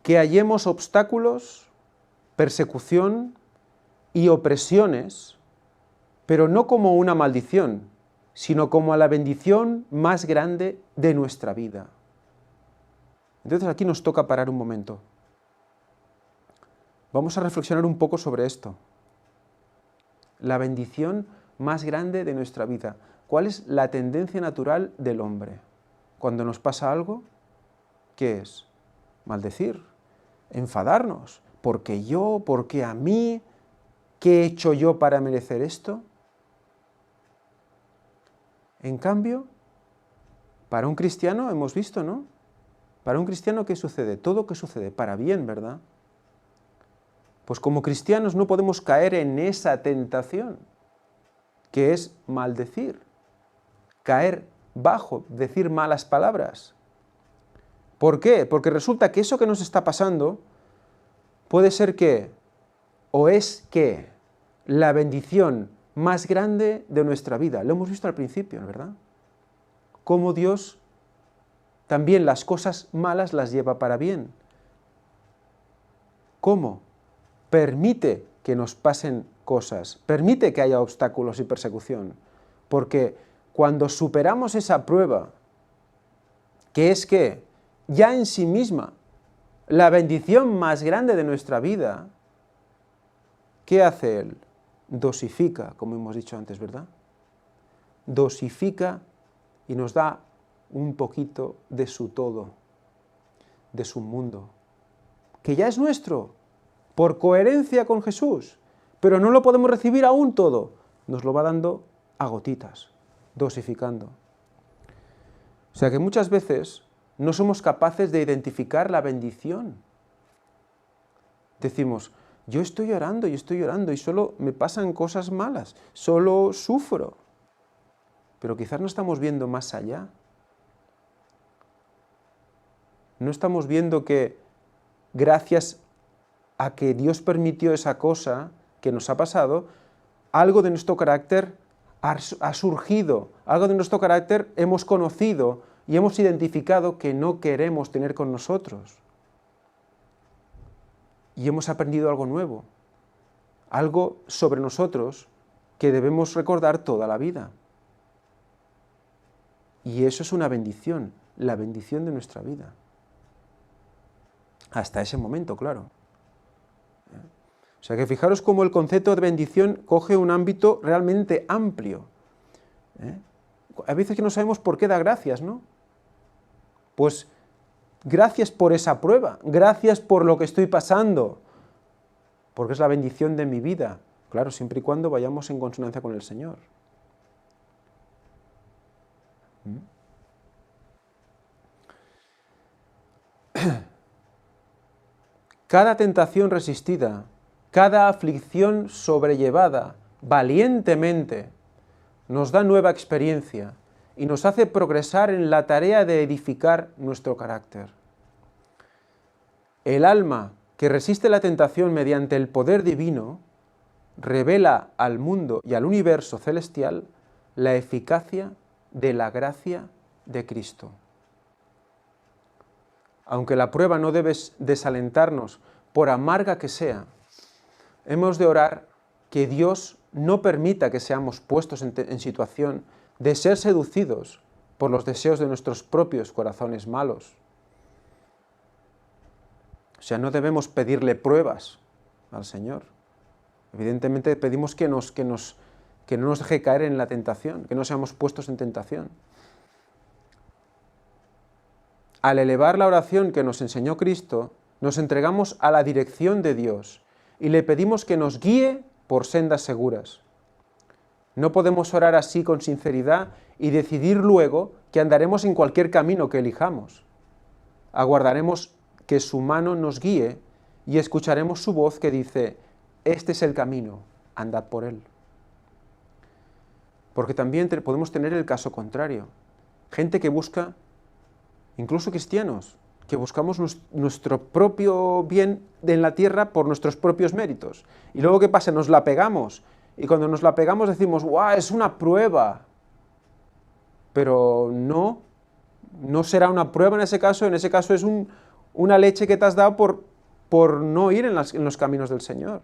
que hallemos obstáculos, persecución y opresiones, pero no como una maldición, sino como a la bendición más grande de nuestra vida. Entonces aquí nos toca parar un momento. Vamos a reflexionar un poco sobre esto. La bendición más grande de nuestra vida. ¿Cuál es la tendencia natural del hombre? Cuando nos pasa algo, ¿qué es? Maldecir, enfadarnos. ¿Por qué yo? ¿Por qué a mí? ¿Qué he hecho yo para merecer esto? En cambio, para un cristiano hemos visto, ¿no? Para un cristiano, ¿qué sucede? Todo que sucede para bien, ¿verdad? Pues como cristianos no podemos caer en esa tentación, que es maldecir, caer bajo, decir malas palabras. ¿Por qué? Porque resulta que eso que nos está pasando puede ser que, o es que, la bendición más grande de nuestra vida. Lo hemos visto al principio, ¿verdad? Cómo Dios también las cosas malas las lleva para bien. ¿Cómo? Permite que nos pasen cosas, permite que haya obstáculos y persecución, porque cuando superamos esa prueba, que es que ya en sí misma, la bendición más grande de nuestra vida, ¿qué hace Él? dosifica, como hemos dicho antes, ¿verdad? Dosifica y nos da un poquito de su todo, de su mundo, que ya es nuestro, por coherencia con Jesús, pero no lo podemos recibir aún todo, nos lo va dando a gotitas, dosificando. O sea que muchas veces no somos capaces de identificar la bendición. Decimos, yo estoy llorando y solo me pasan cosas malas, solo sufro. Pero quizás no estamos viendo más allá. No estamos viendo que gracias a que Dios permitió esa cosa que nos ha pasado, algo de nuestro carácter ha surgido, algo de nuestro carácter hemos conocido y hemos identificado que no queremos tener con nosotros. Y hemos aprendido algo nuevo, algo sobre nosotros que debemos recordar toda la vida. Y eso es una bendición, la bendición de nuestra vida. Hasta ese momento, claro. O sea que fijaros cómo el concepto de bendición coge un ámbito realmente amplio. Hay veces que no sabemos por qué dar gracias, ¿no? Pues gracias por esa prueba, gracias por lo que estoy pasando, porque es la bendición de mi vida. Claro, siempre y cuando vayamos en consonancia con el Señor. Cada tentación resistida, cada aflicción sobrellevada valientemente, nos da nueva experiencia y nos hace progresar en la tarea de edificar nuestro carácter. El alma que resiste la tentación mediante el poder divino revela al mundo y al universo celestial la eficacia de la gracia de Cristo. Aunque la prueba no debe desalentarnos, por amarga que sea, hemos de orar que Dios no permita que seamos puestos en situación de ser seducidos por los deseos de nuestros propios corazones malos. O sea, no debemos pedirle pruebas al Señor. Evidentemente pedimos que no nos deje caer en la tentación, que no seamos puestos en tentación. Al elevar la oración que nos enseñó Cristo, nos entregamos a la dirección de Dios y le pedimos que nos guíe por sendas seguras. No podemos orar así con sinceridad y decidir luego que andaremos en cualquier camino que elijamos. Aguardaremos que su mano nos guíe y escucharemos su voz que dice, este es el camino, andad por él. Porque también podemos tener el caso contrario. Gente que busca, incluso cristianos, que buscamos nuestro propio bien en la tierra por nuestros propios méritos. Y luego, ¿qué pasa? Nos la pegamos. Y cuando nos la pegamos decimos, ¡guau! Es una prueba. Pero no será una prueba en ese caso es una leche que te has dado por no ir en los caminos del Señor.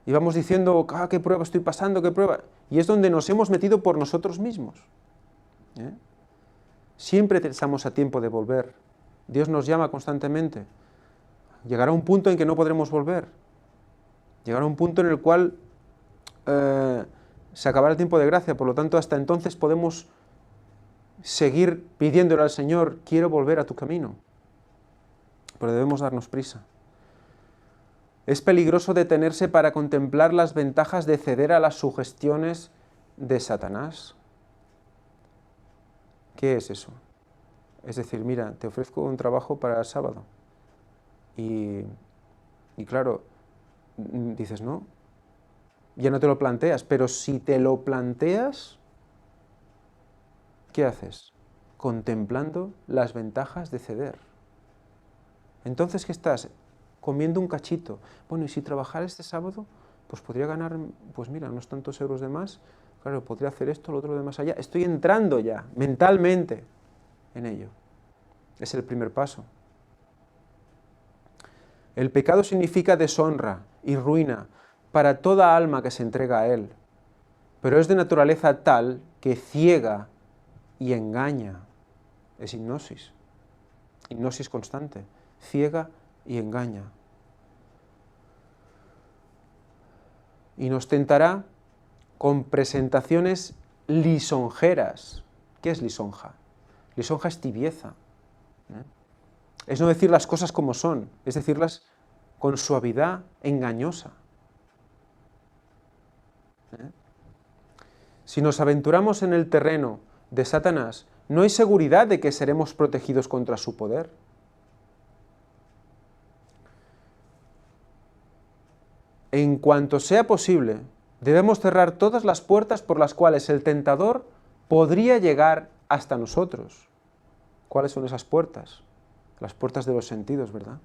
Y vamos diciendo, qué prueba estoy pasando, qué prueba. Y es donde nos hemos metido por nosotros mismos. Siempre estamos a tiempo de volver. Dios nos llama constantemente. Llegará un punto en que no podremos volver. Llegará un punto en el cual se acabará el tiempo de gracia. Por lo tanto, hasta entonces podemos seguir pidiéndole al Señor, quiero volver a tu camino. Pero debemos darnos prisa. Es peligroso detenerse para contemplar las ventajas de ceder a las sugestiones de Satanás. ¿Qué es eso? Es decir, mira, te ofrezco un trabajo para el sábado. Y claro, dices, no, ya no te lo planteas, pero si te lo planteas, ¿qué haces? Contemplando las ventajas de ceder. Entonces, ¿qué estás? Comiendo un cachito. Bueno, y si trabajara este sábado, pues podría ganar, pues mira, unos tantos euros de más. Claro, podría hacer esto, lo otro de más allá. Estoy entrando ya, mentalmente, en ello. Es el primer paso. El pecado significa deshonra y ruina para toda alma que se entrega a él, pero es de naturaleza tal que ciega y engaña. Es hipnosis constante, ciega y engaña. y nos tentará con presentaciones lisonjeras. ¿Qué es lisonja? Lisonja es tibieza. Es no decir las cosas como son, es decirlas con suavidad engañosa. Si nos aventuramos en el terreno de Satanás, no hay seguridad de que seremos protegidos contra su poder. En cuanto sea posible, debemos cerrar todas las puertas por las cuales el tentador podría llegar hasta nosotros. ¿Cuáles son esas puertas? Las puertas de los sentidos, ¿verdad?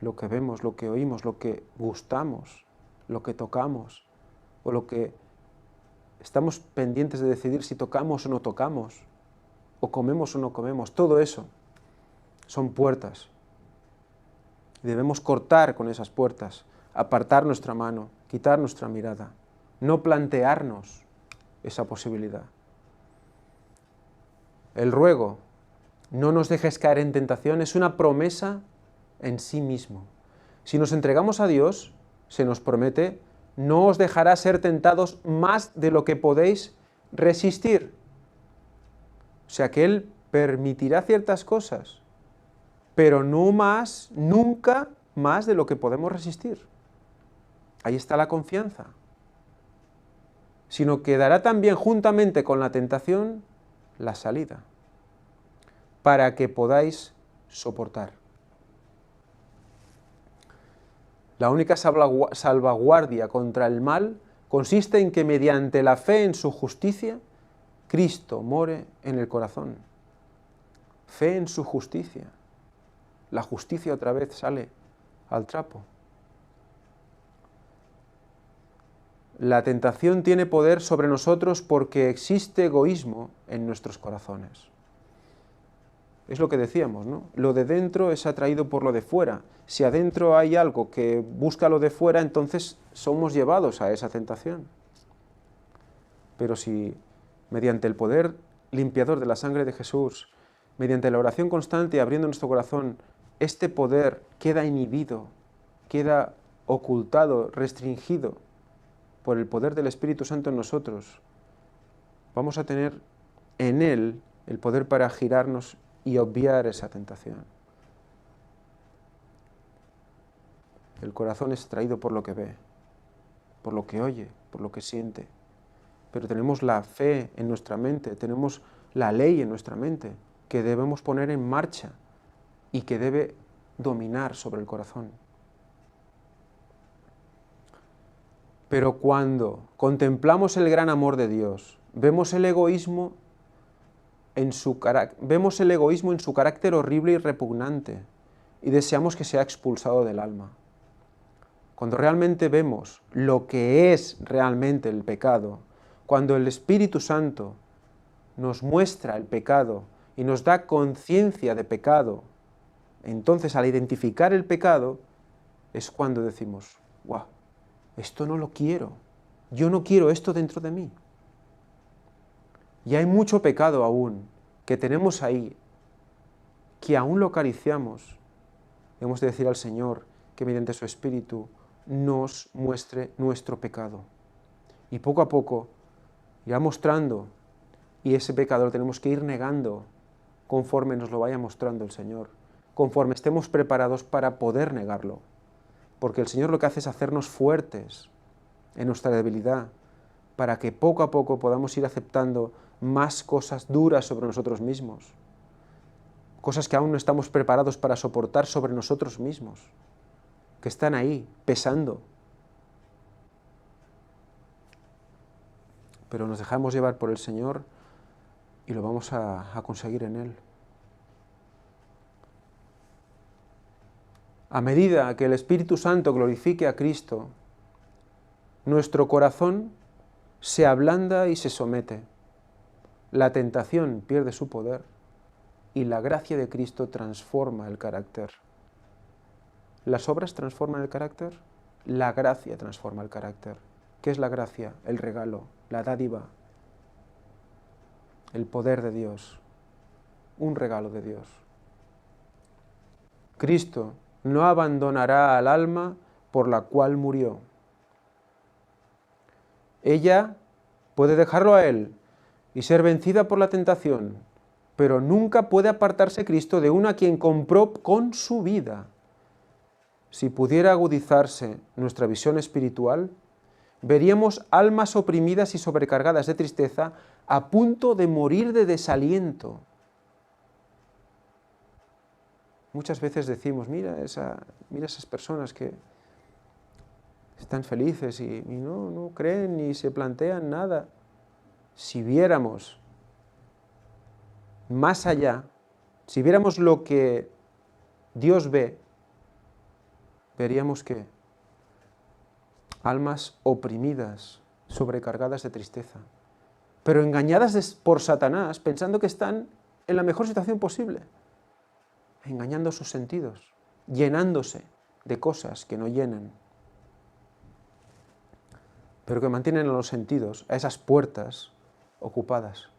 Lo que vemos, lo que oímos, lo que gustamos, lo que tocamos, o lo que estamos pendientes de decidir si tocamos o no tocamos, o comemos o no comemos. Todo eso son puertas. Debemos cortar con esas puertas, apartar nuestra mano, quitar nuestra mirada, no plantearnos esa posibilidad. El ruego, no nos dejes caer en tentación, es una promesa en sí mismo. Si nos entregamos a Dios, se nos promete, no os dejará ser tentados más de lo que podéis resistir. O sea que Él permitirá ciertas cosas, pero no más, nunca más de lo que podemos resistir. Ahí está la confianza. Sino que dará también juntamente con la tentación la salida, para que podáis soportar. La única salvaguardia contra el mal consiste en que mediante la fe en su justicia, Cristo more en el corazón. Fe en su justicia. La justicia otra vez sale al trapo. La tentación tiene poder sobre nosotros porque existe egoísmo en nuestros corazones. Es lo que decíamos, ¿no? Lo de dentro es atraído por lo de fuera. Si adentro hay algo que busca lo de fuera, entonces somos llevados a esa tentación. Pero si mediante el poder limpiador de la sangre de Jesús, mediante la oración constante abriendo nuestro corazón, este poder queda inhibido, queda ocultado, restringido por el poder del Espíritu Santo en nosotros, vamos a tener en Él el poder para girarnos y obviar esa tentación. El corazón es traído por lo que ve, por lo que oye, por lo que siente. Pero tenemos la fe en nuestra mente, tenemos la ley en nuestra mente, que debemos poner en marcha y que debe dominar sobre el corazón. Pero cuando contemplamos el gran amor de Dios, vemos el egoísmo en su carácter horrible y repugnante y deseamos que sea expulsado del alma. Cuando realmente vemos lo que es realmente el pecado, cuando el Espíritu Santo nos muestra el pecado y nos da conciencia de pecado, entonces al identificar el pecado es cuando decimos, ¡guau! Esto no lo quiero, yo no quiero esto dentro de mí. Y hay mucho pecado aún que tenemos ahí, que aún lo acariciamos. Hemos de decir al Señor que mediante su Espíritu nos muestre nuestro pecado. Y poco a poco irá mostrando, y ese pecado lo tenemos que ir negando conforme nos lo vaya mostrando el Señor, conforme estemos preparados para poder negarlo. Porque el Señor lo que hace es hacernos fuertes en nuestra debilidad, para que poco a poco podamos ir aceptando más cosas duras sobre nosotros mismos, cosas que aún no estamos preparados para soportar sobre nosotros mismos, que están ahí, pesando. Pero nos dejamos llevar por el Señor y lo vamos a conseguir en Él. A medida que el Espíritu Santo glorifique a Cristo, nuestro corazón se ablanda y se somete. La tentación pierde su poder y la gracia de Cristo transforma el carácter. ¿Las obras transforman el carácter? La gracia transforma el carácter. ¿Qué es la gracia? El regalo, la dádiva, el poder de Dios, un regalo de Dios. Cristo no abandonará al alma por la cual murió. Ella puede dejarlo a él y ser vencida por la tentación, pero nunca puede apartarse Cristo de uno a quien compró con su vida. Si pudiera agudizarse nuestra visión espiritual, veríamos almas oprimidas y sobrecargadas de tristeza a punto de morir de desaliento. Muchas veces decimos, mira esas personas que están felices y no creen ni se plantean nada. Si viéramos más allá, si viéramos lo que Dios ve, veríamos que almas oprimidas, sobrecargadas de tristeza, pero engañadas por Satanás, pensando que están en la mejor situación posible, engañando sus sentidos, llenándose de cosas que no llenan, pero que mantienen a los sentidos, a esas puertas ocupadas.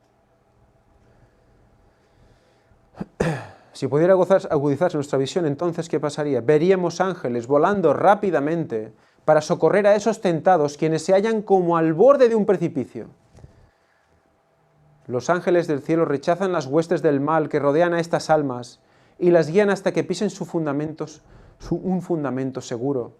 Si pudiera agudizarse nuestra visión, entonces, ¿qué pasaría? Veríamos ángeles volando rápidamente para socorrer a esos tentados, quienes se hallan como al borde de un precipicio. Los ángeles del cielo rechazan las huestes del mal que rodean a estas almas y las guían hasta que pisen un fundamento seguro.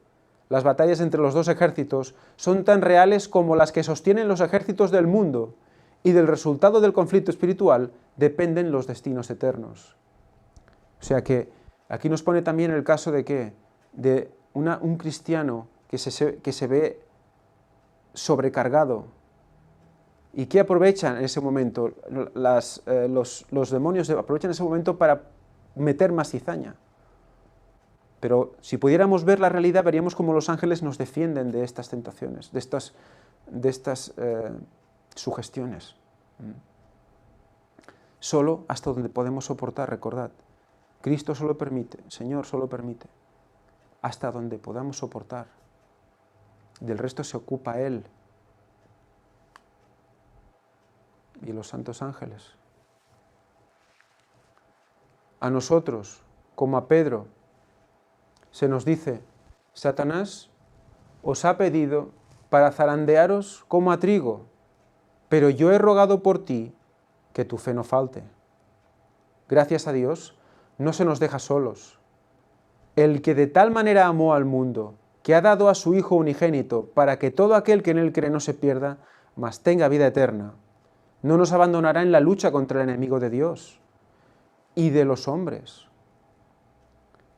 Las batallas entre los dos ejércitos son tan reales como las que sostienen los ejércitos del mundo, y del resultado del conflicto espiritual dependen los destinos eternos. O sea que aquí nos pone también el caso de que de un cristiano que se ve sobrecargado y que aprovechan en ese momento, los demonios aprovechan ese momento para meter más cizaña. Pero si pudiéramos ver la realidad, veríamos cómo los ángeles nos defienden de estas tentaciones, de estas sugestiones. Solo hasta donde podemos soportar, recordad. Cristo solo permite, el Señor solo permite, hasta donde podamos soportar. Del resto se ocupa Él y los santos ángeles. A nosotros, como a Pedro, se nos dice, Satanás os ha pedido para zarandearos como a trigo, pero yo he rogado por ti que tu fe no falte. Gracias a Dios, no se nos deja solos. El que de tal manera amó al mundo, que ha dado a su Hijo unigénito, para que todo aquel que en él cree no se pierda, mas tenga vida eterna, no nos abandonará en la lucha contra el enemigo de Dios y de los hombres.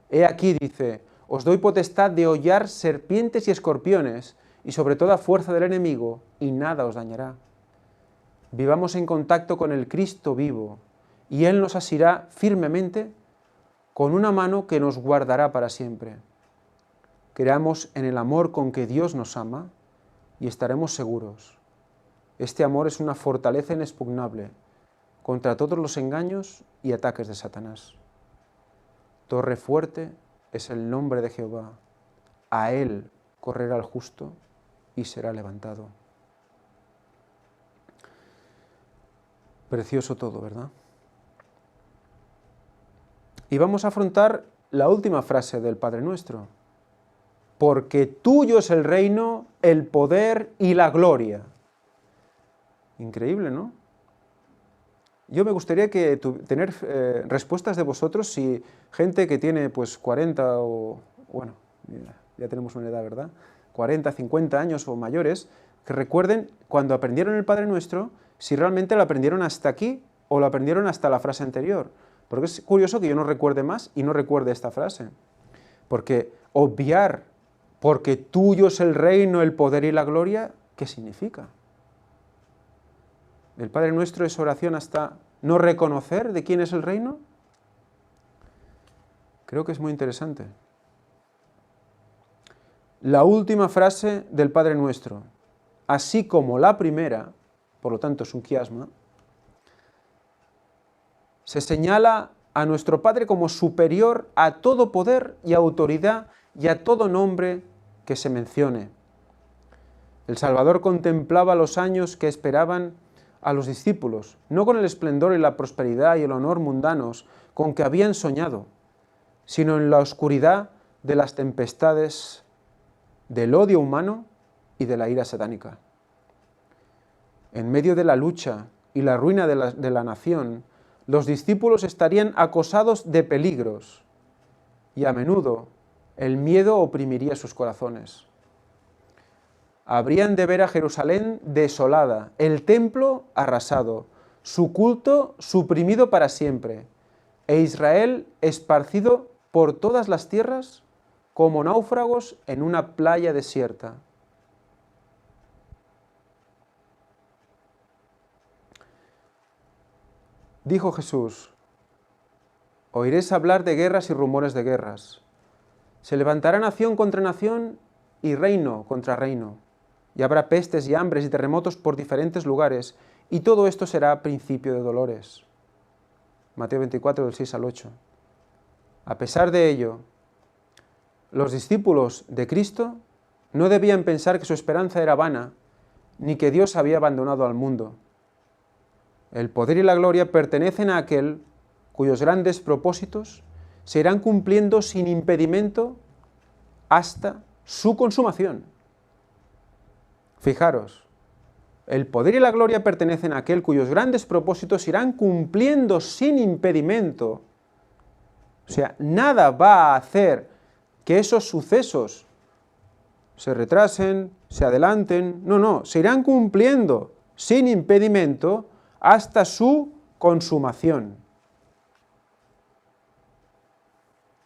He aquí, dice, os doy potestad de hollar serpientes y escorpiones, y sobre toda fuerza del enemigo, y nada os dañará. Vivamos en contacto con el Cristo vivo, y Él nos asirá firmemente con una mano que nos guardará para siempre. Creamos en el amor con que Dios nos ama, y estaremos seguros. Este amor es una fortaleza inexpugnable contra todos los engaños y ataques de Satanás. Torre fuerte es el nombre de Jehová. A Él correrá el justo y será levantado. Precioso todo, ¿verdad? Y vamos a afrontar la última frase del Padre Nuestro. Porque tuyo es el reino, el poder y la gloria. Increíble, ¿no? Yo me gustaría tener respuestas de vosotros si gente que tiene pues 40 o, bueno, ya tenemos una edad, ¿verdad? 40, 50 años o mayores, que recuerden cuando aprendieron el Padre Nuestro, si realmente lo aprendieron hasta aquí o lo aprendieron hasta la frase anterior. Porque es curioso que yo no recuerde más y no recuerde esta frase. Porque obviar, porque tuyo es el reino, el poder y la gloria, ¿qué significa? ¿El Padre Nuestro es oración hasta no reconocer de quién es el reino? Creo que es muy interesante. La última frase del Padre Nuestro, así como la primera, por lo tanto es un quiasma, se señala a nuestro Padre como superior a todo poder y autoridad y a todo nombre que se mencione. El Salvador contemplaba los años que esperaban a los discípulos, no con el esplendor y la prosperidad y el honor mundanos con que habían soñado, sino en la oscuridad de las tempestades del odio humano y de la ira satánica. En medio de la lucha y la ruina de la nación, los discípulos estarían acosados de peligros y a menudo el miedo oprimiría sus corazones. Habrían de ver a Jerusalén desolada, el templo arrasado, su culto suprimido para siempre, e Israel esparcido por todas las tierras como náufragos en una playa desierta. Dijo Jesús: oiréis hablar de guerras y rumores de guerras. Se levantará nación contra nación y reino contra reino. Y habrá pestes y hambres y terremotos por diferentes lugares, y todo esto será principio de dolores. Mateo 24, del 6 al 8. A pesar de ello, los discípulos de Cristo no debían pensar que su esperanza era vana, ni que Dios había abandonado al mundo. El poder y la gloria pertenecen a aquel cuyos grandes propósitos se irán cumpliendo sin impedimento hasta su consumación. Fijaros, el poder y la gloria pertenecen a aquel cuyos grandes propósitos irán cumpliendo sin impedimento. O sea, nada va a hacer que esos sucesos se retrasen, se adelanten. No, se irán cumpliendo sin impedimento hasta su consumación.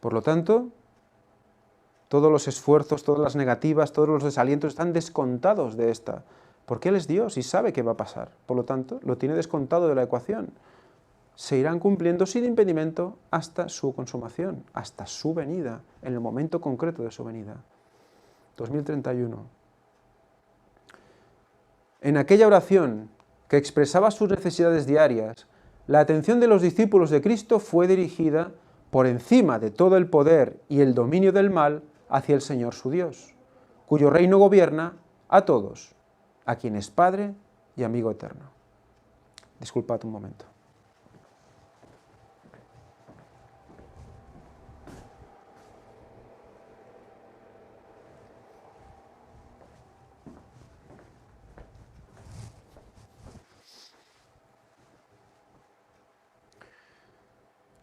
Por lo tanto, todos los esfuerzos, todas las negativas, todos los desalientos están descontados de esta, porque Él es Dios y sabe qué va a pasar. Por lo tanto, lo tiene descontado de la ecuación. Se irán cumpliendo sin impedimento hasta su consumación, hasta su venida, en el momento concreto de su venida. 2031. En aquella oración que expresaba sus necesidades diarias, la atención de los discípulos de Cristo fue dirigida por encima de todo el poder y el dominio del mal hacia el Señor su Dios, cuyo reino gobierna a todos, a quien es Padre y amigo eterno. Disculpad un momento.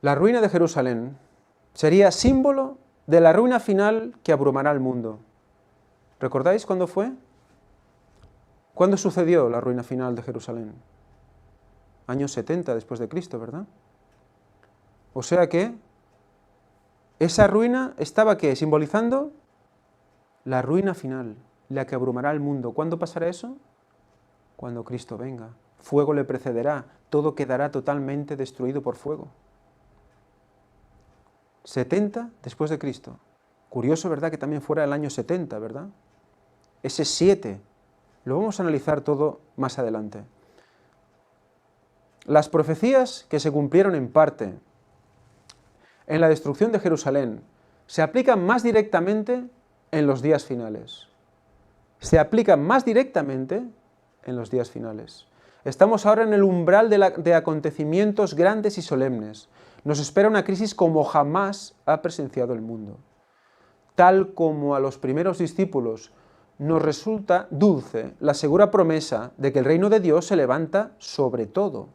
La ruina de Jerusalén sería símbolo de la ruina final que abrumará al mundo. ¿Recordáis cuándo fue? ¿Cuándo sucedió la ruina final de Jerusalén? Años 70 después de Cristo, ¿verdad? O sea que esa ruina estaba ¿qué? Simbolizando la ruina final, la que abrumará al mundo. ¿Cuándo pasará eso? Cuando Cristo venga. Fuego le precederá, todo quedará totalmente destruido por fuego. 70 después de Cristo. Curioso, ¿verdad?, que también fuera el año 70, ¿verdad? Ese 7. Lo vamos a analizar todo más adelante. Las profecías que se cumplieron en parte en la destrucción de Jerusalén se aplican más directamente en los días finales. Se aplican más directamente en los días finales. Estamos ahora en el umbral de acontecimientos grandes y solemnes. Nos espera una crisis como jamás ha presenciado el mundo. Tal como a los primeros discípulos nos resulta dulce la segura promesa de que el reino de Dios se levanta sobre todo.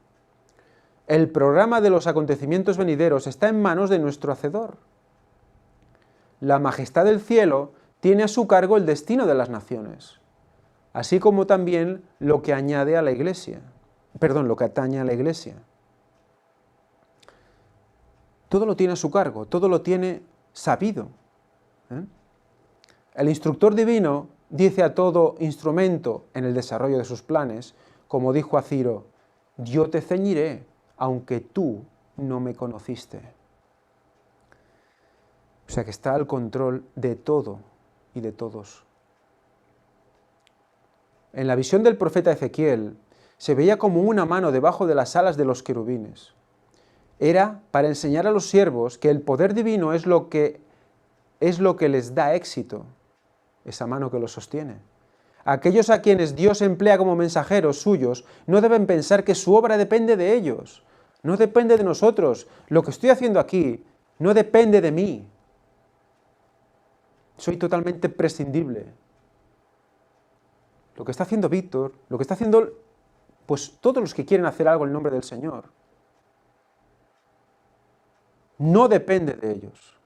El programa de los acontecimientos venideros está en manos de nuestro Hacedor. La majestad del cielo tiene a su cargo el destino de las naciones, así como también lo que añade a la Iglesia. Lo que atañe a la Iglesia. Todo lo tiene a su cargo, todo lo tiene sabido. El instructor divino dice a todo instrumento en el desarrollo de sus planes, como dijo a Ciro: yo te ceñiré, aunque tú no me conociste. O sea que está al control de todo y de todos. En la visión del profeta Ezequiel se veía como una mano debajo de las alas de los querubines. Era para enseñar a los siervos que el poder divino es lo que les da éxito, esa mano que los sostiene. Aquellos a quienes Dios emplea como mensajeros suyos no deben pensar que su obra depende de ellos, no depende de nosotros. Lo que estoy haciendo aquí no depende de mí. Soy totalmente prescindible. Lo que está haciendo Víctor, lo que está haciendo Pues todos los que quieren hacer algo en nombre del Señor. No depende de ellos.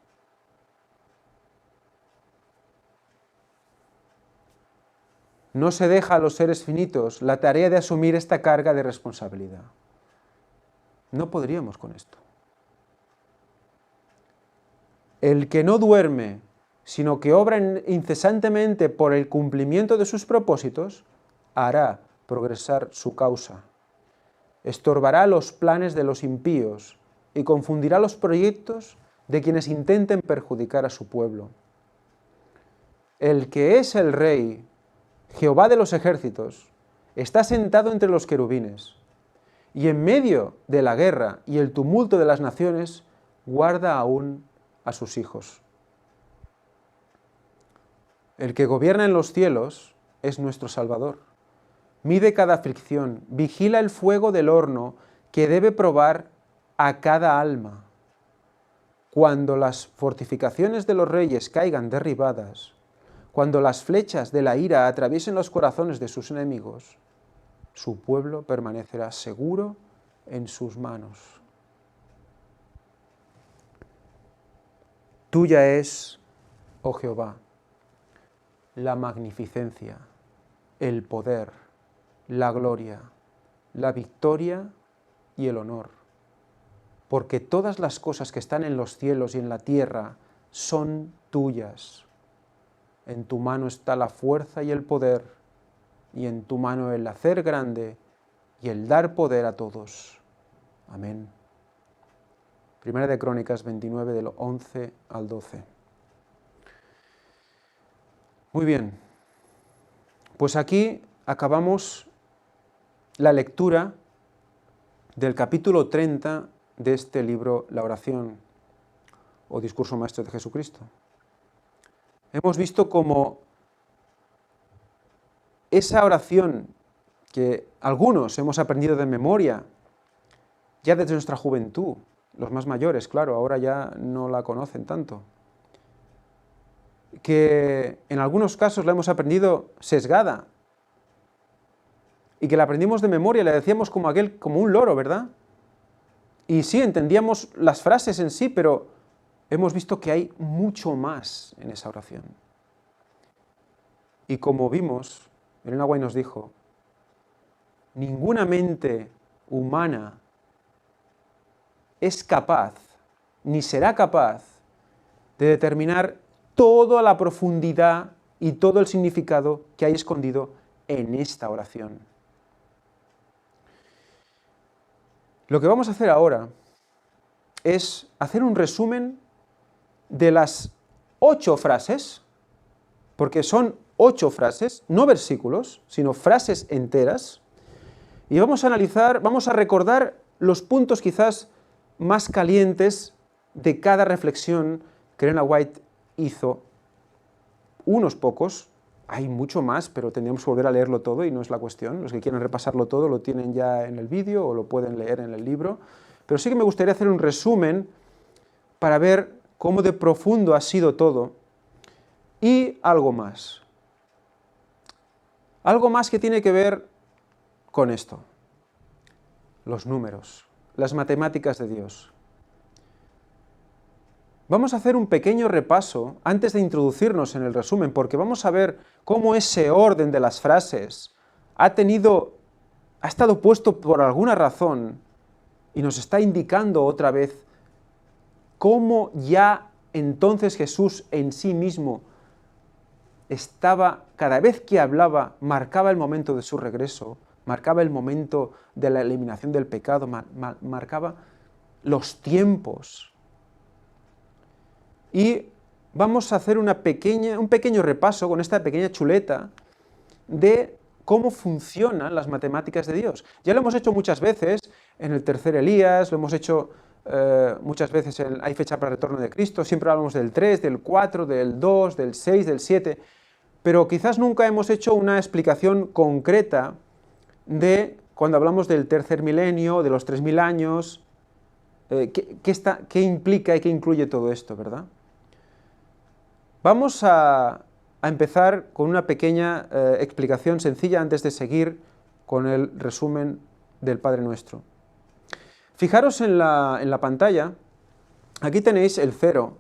No se deja a los seres finitos la tarea de asumir esta carga de responsabilidad. No podríamos con esto. El que no duerme, sino que obra incesantemente por el cumplimiento de sus propósitos, hará progresar su causa. Estorbará los planes de los impíos y confundirá los proyectos de quienes intenten perjudicar a su pueblo. El que es el Rey, Jehová de los ejércitos, está sentado entre los querubines, y en medio de la guerra y el tumulto de las naciones, guarda aún a sus hijos. El que gobierna en los cielos es nuestro Salvador. Mide cada aflicción, vigila el fuego del horno que debe probar a cada alma. Cuando las fortificaciones de los reyes caigan derribadas, cuando las flechas de la ira atraviesen los corazones de sus enemigos, su pueblo permanecerá seguro en sus manos. Tuya es, oh Jehová, la magnificencia, el poder, la gloria, la victoria y el honor, porque todas las cosas que están en los cielos y en la tierra son tuyas. En tu mano está la fuerza y el poder, y en tu mano el hacer grande y el dar poder a todos. Amén. Primera de Crónicas 29, del 11 al 12. Muy bien, pues aquí acabamos la lectura del capítulo 30 de este libro, La oración o discurso maestro de Jesucristo. Hemos visto cómo esa oración que algunos hemos aprendido de memoria ya desde nuestra juventud, los más mayores, claro, ahora ya no la conocen tanto, que en algunos casos la hemos aprendido sesgada y que la aprendimos de memoria, la decíamos como un loro, ¿verdad? Y sí, entendíamos las frases en sí, pero hemos visto que hay mucho más en esa oración. Y como vimos, Elena White nos dijo, ninguna mente humana es capaz, ni será capaz, de determinar toda la profundidad y todo el significado que hay escondido en esta oración. Lo que vamos a hacer ahora es hacer un resumen de las 8 frases, porque son 8 frases, no versículos, sino frases enteras, y vamos a analizar, vamos a recordar los puntos quizás más calientes de cada reflexión que Elena White hizo. Unos pocos, hay mucho más, pero tendríamos que volver a leerlo todo y no es la cuestión. Los que quieran repasarlo todo lo tienen ya en el vídeo o lo pueden leer en el libro. Pero sí que me gustaría hacer un resumen para ver cómo de profundo ha sido todo y algo más. Algo más que tiene que ver con esto, los números, las matemáticas de Dios. Vamos a hacer un pequeño repaso antes de introducirnos en el resumen, porque vamos a ver cómo ese orden de las frases ha estado puesto por alguna razón y nos está indicando otra vez cómo ya entonces Jesús en sí mismo estaba, cada vez que hablaba, marcaba el momento de su regreso, marcaba el momento de la eliminación del pecado, marcaba los tiempos. Y vamos a hacer un pequeño repaso con esta pequeña chuleta de cómo funcionan las matemáticas de Dios. Ya lo hemos hecho muchas veces en el tercer Elías, lo hemos hecho muchas veces en Hay fecha para el retorno de Cristo, siempre hablamos del 3, del 4, del 2, del 6, del 7, pero quizás nunca hemos hecho una explicación concreta de cuando hablamos del tercer milenio, de los 3000 años, qué implica y qué incluye todo esto, ¿verdad? Vamos a empezar con una pequeña explicación sencilla antes de seguir con el resumen del Padre Nuestro. Fijaros en la pantalla, aquí tenéis el cero.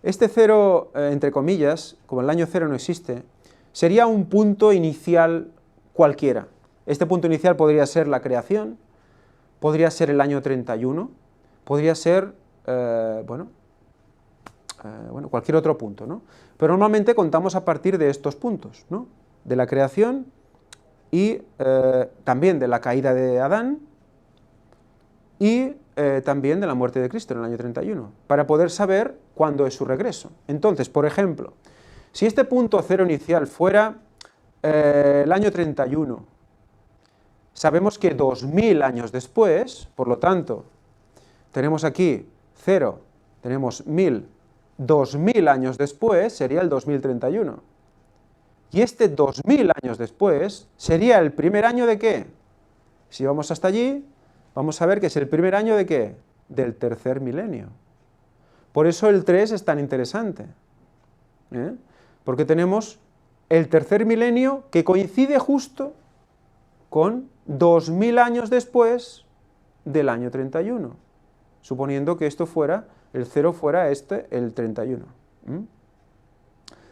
Este cero, entre comillas, como el año cero no existe, sería un punto inicial cualquiera. Este punto inicial podría ser la creación, podría ser el año 31, podría ser, cualquier otro punto, ¿no? Pero normalmente contamos a partir de estos puntos, ¿no? De la creación y también de la caída de Adán y también de la muerte de Cristo en el año 31, para poder saber cuándo es su regreso. Entonces, por ejemplo, si este punto cero inicial fuera el año 31, sabemos que 2000 años después, por lo tanto, tenemos aquí 0, tenemos 1000, 2000 años después sería el 2031. Y este 2000 años después sería el primer año de ¿qué? Si vamos hasta allí, vamos a ver que es el primer año de ¿qué? Del tercer milenio. Por eso el 3 es tan interesante, porque tenemos el tercer milenio que coincide justo con 2000 años después del año 31, suponiendo que esto fuera, el 0 fuera el 31.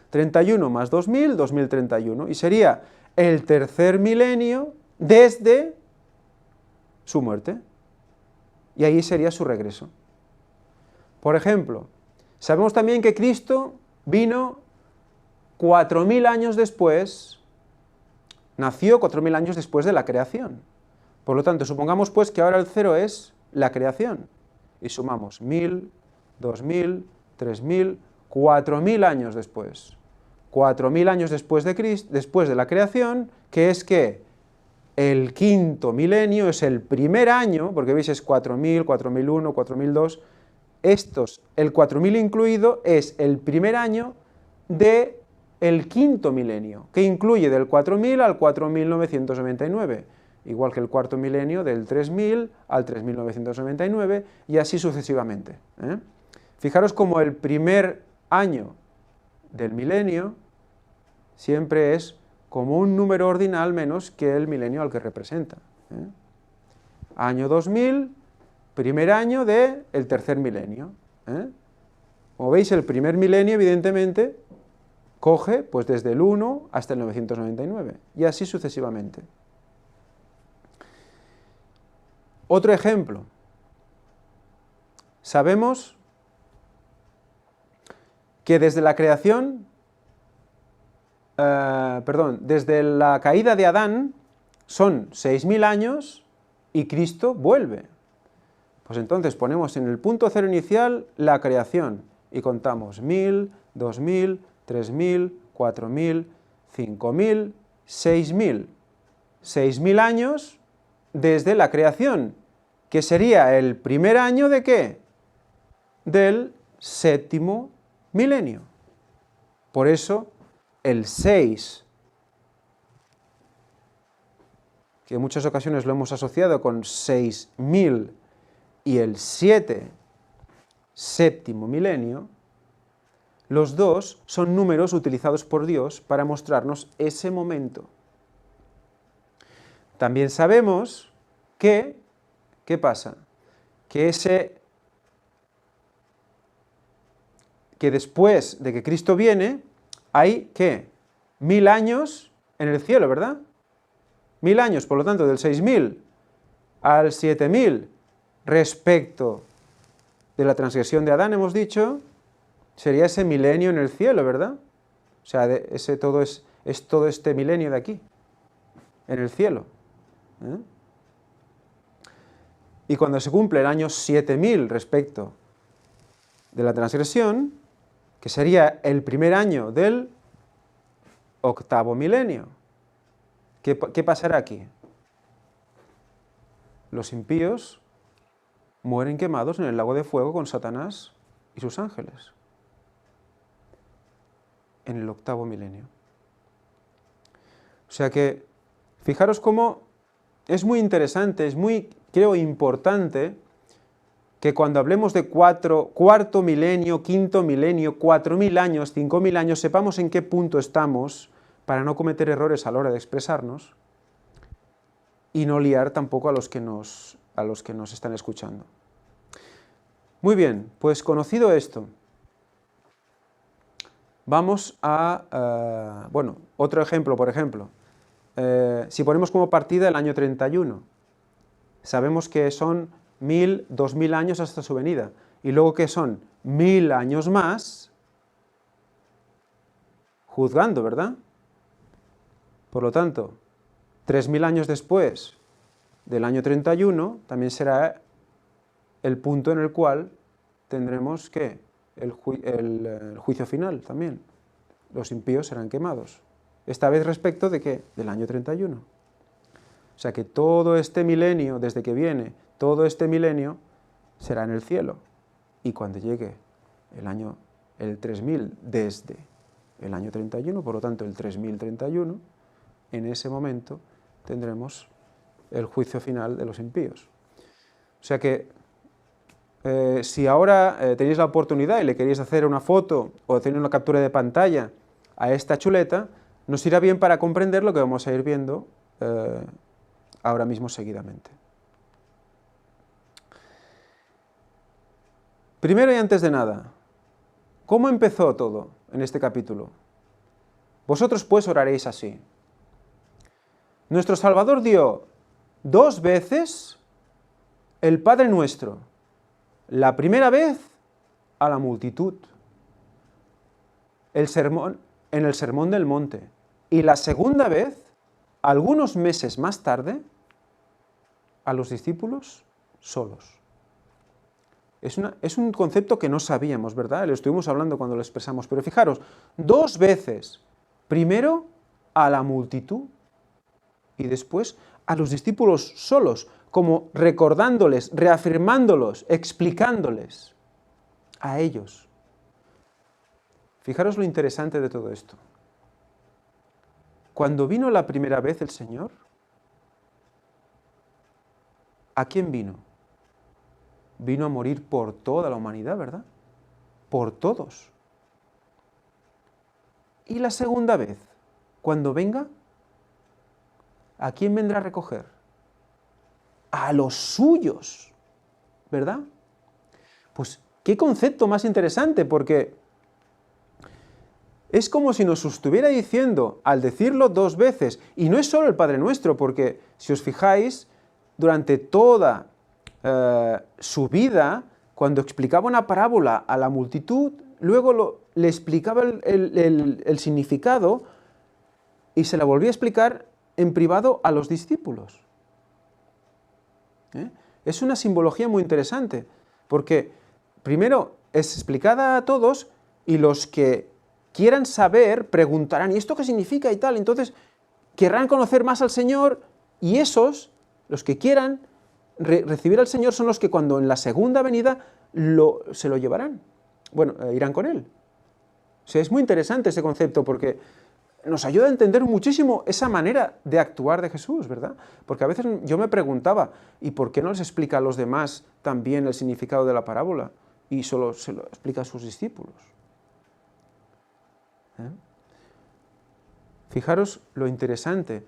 31 más 2000, 2031, y sería el tercer milenio desde su muerte, y ahí sería su regreso. Por ejemplo, sabemos también que Cristo vino 4000 años después, nació 4000 años después de la creación. Por lo tanto, supongamos pues que ahora el 0 es la creación, y sumamos 1000, 2000, 3000, 4000 años después. 4000 años después de la creación, que es que el quinto milenio es el primer año, porque veis es 4000, 4001, 4002, el 4000 incluido es el primer año del quinto milenio, que incluye del 4000 al 4999, igual que el cuarto milenio del 3000 al 3999, y así sucesivamente. Fijaros como el primer año del milenio siempre es como un número ordinal menos que el milenio al que representa. Año 2000, primer año del tercer milenio. Como veis, el primer milenio, evidentemente, coge pues desde el 1 hasta el 999, y así sucesivamente. Otro ejemplo. Sabemos que desde la creación, desde la caída de Adán son 6000 años y Cristo vuelve. Pues entonces ponemos en el punto cero inicial la creación y contamos 1000, 2000, 3000, 4000, 5000, 6000. 6000 años desde la creación, que sería el primer año ¿de qué? Del séptimo milenio. Por eso el 6, que en muchas ocasiones lo hemos asociado con 6000, y el 7, séptimo milenio, los dos son números utilizados por Dios para mostrarnos ese momento. También sabemos que, ¿qué pasa? Que después de que Cristo viene, hay, ¿qué? 1000 años en el cielo, ¿verdad? 1000 años, por lo tanto, del 6000 al 7000, respecto de la transgresión de Adán, hemos dicho, sería ese milenio en el cielo, ¿verdad? O sea, todo es todo este milenio de aquí, en el cielo. Y cuando se cumple el año 7000 respecto de la transgresión, que sería el primer año del octavo milenio, ¿qué pasará aquí? Los impíos mueren quemados en el lago de fuego con Satanás y sus ángeles, en el octavo milenio. O sea que, fijaros cómo es muy interesante, es muy, creo, importante que cuando hablemos de cuarto milenio, quinto milenio, 4000 años, 5000 años, sepamos en qué punto estamos para no cometer errores a la hora de expresarnos. y no liar tampoco a los que nos están escuchando. Muy bien, pues conocido esto, vamos a, bueno, otro ejemplo, por ejemplo, si ponemos como partida el año 31, sabemos que son 1000, 2000 años hasta su venida, y luego que son 1000 años más, juzgando, ¿verdad? Por lo tanto, 3000 años después del año 31, también será el punto en el cual tendremos que el juicio final también. Los impíos serán quemados. Esta vez respecto de ¿qué? Del año 31. O sea que todo este milenio, desde que viene, todo este milenio será en el cielo. Y cuando llegue el 3000 desde el año 31, por lo tanto el 3031, en ese momento tendremos el juicio final de los impíos. O sea que si ahora tenéis la oportunidad y le queréis hacer una foto o tener una captura de pantalla a esta chuleta, nos irá bien para comprender lo que vamos a ir viendo ahora mismo seguidamente. Primero y antes de nada, ¿cómo empezó todo en este capítulo? Vosotros pues oraréis así. Nuestro Salvador dio 2 veces el Padre Nuestro. La primera vez a la multitud, en el Sermón del Monte, y la segunda vez, algunos meses más tarde, a los discípulos solos. Es un concepto que no sabíamos, ¿verdad? Lo estuvimos hablando cuando lo expresamos, pero fijaros, 2 veces, primero a la multitud y después a los discípulos solos, como recordándoles, reafirmándolos, explicándoles a ellos. Fijaros lo interesante de todo esto. Cuando vino la primera vez el Señor, ¿a quién vino? Vino a morir por toda la humanidad, ¿verdad? Por todos. Y la segunda vez, cuando venga, ¿a quién vendrá a recoger? A los suyos, ¿verdad? Pues qué concepto más interesante, porque es como si nos estuviera diciendo, al decirlo 2 veces, y no es solo el Padre Nuestro, porque si os fijáis, durante toda su vida, cuando explicaba una parábola a la multitud, luego le explicaba el significado y se la volvía a explicar en privado a los discípulos. Es una simbología muy interesante, porque primero es explicada a todos y los que quieran saber preguntarán, ¿y esto qué significa y tal? Entonces querrán conocer más al Señor y esos, los que quieran recibir al Señor, son los que cuando en la segunda venida se lo llevarán. Bueno, irán con Él. O sea, es muy interesante ese concepto porque nos ayuda a entender muchísimo esa manera de actuar de Jesús, ¿verdad? Porque a veces yo me preguntaba, ¿y por qué no les explica a los demás también el significado de la parábola? Y solo se lo explica a sus discípulos. Fijaros lo interesante.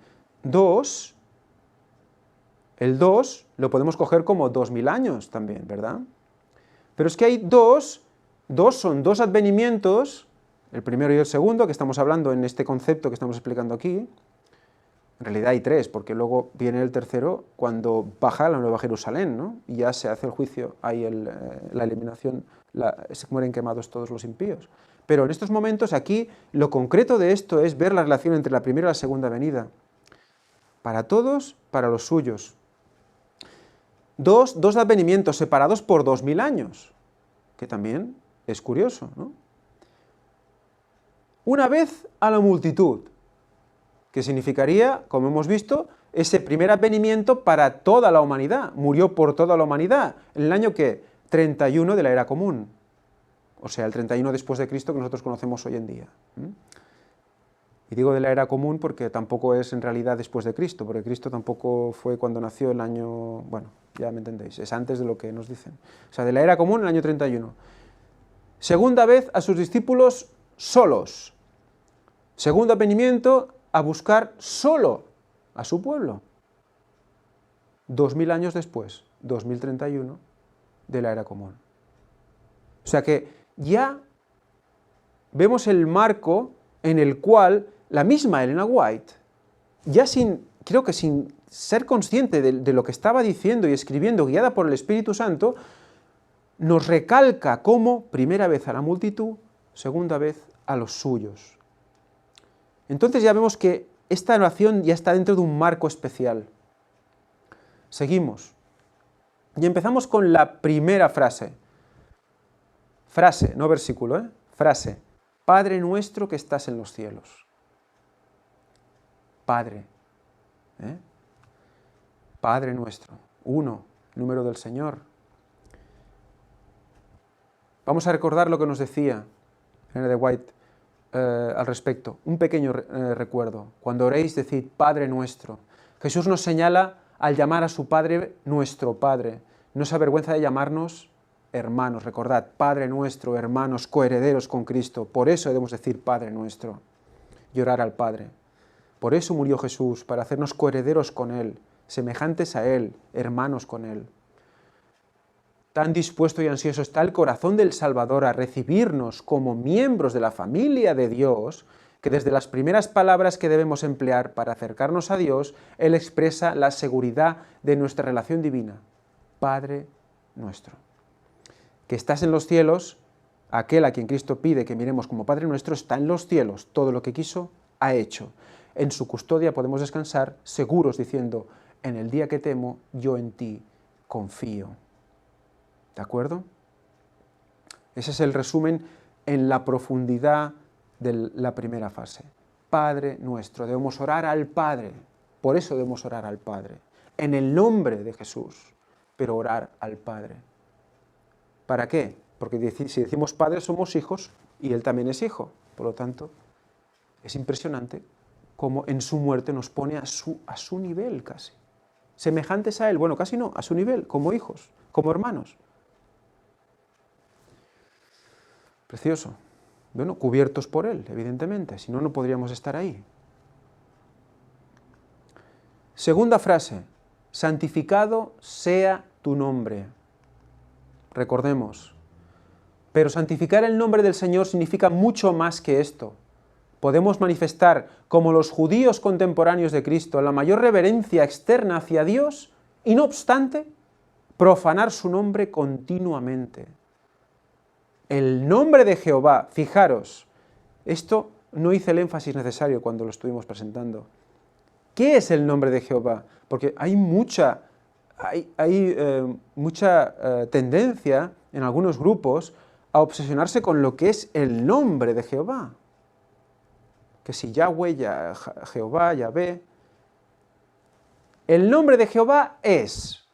El 2 lo podemos coger como 2000 años también, ¿verdad? Pero es que hay son 2 advenimientos, el primero y el segundo, que estamos hablando en este concepto que estamos explicando aquí. En realidad hay 3, porque luego viene el tercero cuando baja la Nueva Jerusalén, ¿no? Y ya se hace el juicio, hay la eliminación, se mueren quemados todos los impíos. Pero en estos momentos aquí, lo concreto de esto es ver la relación entre la primera y la segunda venida. Para todos, para los suyos. 2 advenimientos separados por 2000 años, que también es curioso, ¿no? Una vez a la multitud, que significaría, como hemos visto, ese primer advenimiento para toda la humanidad. Murió por toda la humanidad, en el año ¿qué? 31 de la era común. O sea, el 31 después de Cristo que nosotros conocemos hoy en día. Y digo de la era común porque tampoco es en realidad después de Cristo, porque Cristo tampoco fue cuando nació el año... Bueno, ya me entendéis, es antes de lo que nos dicen. O sea, de la era común, el año 31. Segunda vez a sus discípulos solos. Segundo advenimiento a buscar solo a su pueblo. 2000 años después, 2031, de la era común. O sea que ya vemos el marco en el cual la misma Elena White, ya creo que sin ser consciente de lo que estaba diciendo y escribiendo, guiada por el Espíritu Santo, nos recalca como primera vez a la multitud, segunda vez a los suyos. Entonces ya vemos que esta oración ya está dentro de un marco especial. Seguimos. Y empezamos con la primera frase. Frase, no versículo, ¿eh? Frase. Padre nuestro que estás en los cielos. Padre. ¿Eh? Padre nuestro. 1, número del Señor. Vamos a recordar lo que nos decía Elena de White al respecto. Un pequeño recuerdo. Cuando oréis, decid Padre nuestro. Jesús nos señala al llamar a su Padre nuestro Padre. No se avergüenza de llamarnos hermanos. Recordad, Padre nuestro, hermanos, coherederos con Cristo. Por eso debemos decir Padre nuestro y orar al Padre. Por eso murió Jesús, para hacernos coherederos con Él, semejantes a Él, hermanos con Él. Tan dispuesto y ansioso está el corazón del Salvador a recibirnos como miembros de la familia de Dios, que desde las primeras palabras que debemos emplear para acercarnos a Dios, Él expresa la seguridad de nuestra relación divina. Padre nuestro. Que estás en los cielos, aquel a quien Cristo pide que miremos como Padre nuestro, está en los cielos. Todo lo que quiso, ha hecho. En su custodia podemos descansar seguros diciendo, en el día que temo, yo en ti confío. ¿De acuerdo? Ese es el resumen en la profundidad de la primera fase. Padre nuestro, debemos orar al Padre, por eso debemos orar al Padre, en el nombre de Jesús, pero orar al Padre. ¿Para qué? Porque si decimos Padre somos hijos y Él también es hijo, por lo tanto, es impresionante cómo en su muerte nos pone a su nivel casi, semejantes a Él, bueno, casi no, a su nivel, como hijos, como hermanos. Precioso. Bueno, cubiertos por Él, evidentemente, si no, no podríamos estar ahí. Segunda frase, santificado sea tu nombre. Recordemos, pero santificar el nombre del Señor significa mucho más que esto. Podemos manifestar, como los judíos contemporáneos de Cristo, la mayor reverencia externa hacia Dios y, no obstante, profanar su nombre continuamente. El nombre de Jehová, fijaros, esto no hice el énfasis necesario cuando lo estuvimos presentando. ¿Qué es el nombre de Jehová? Porque hay mucha tendencia en algunos grupos a obsesionarse con lo que es el nombre de Jehová. Que si Yahweh, Jehová, Yahvé. El nombre de Jehová es.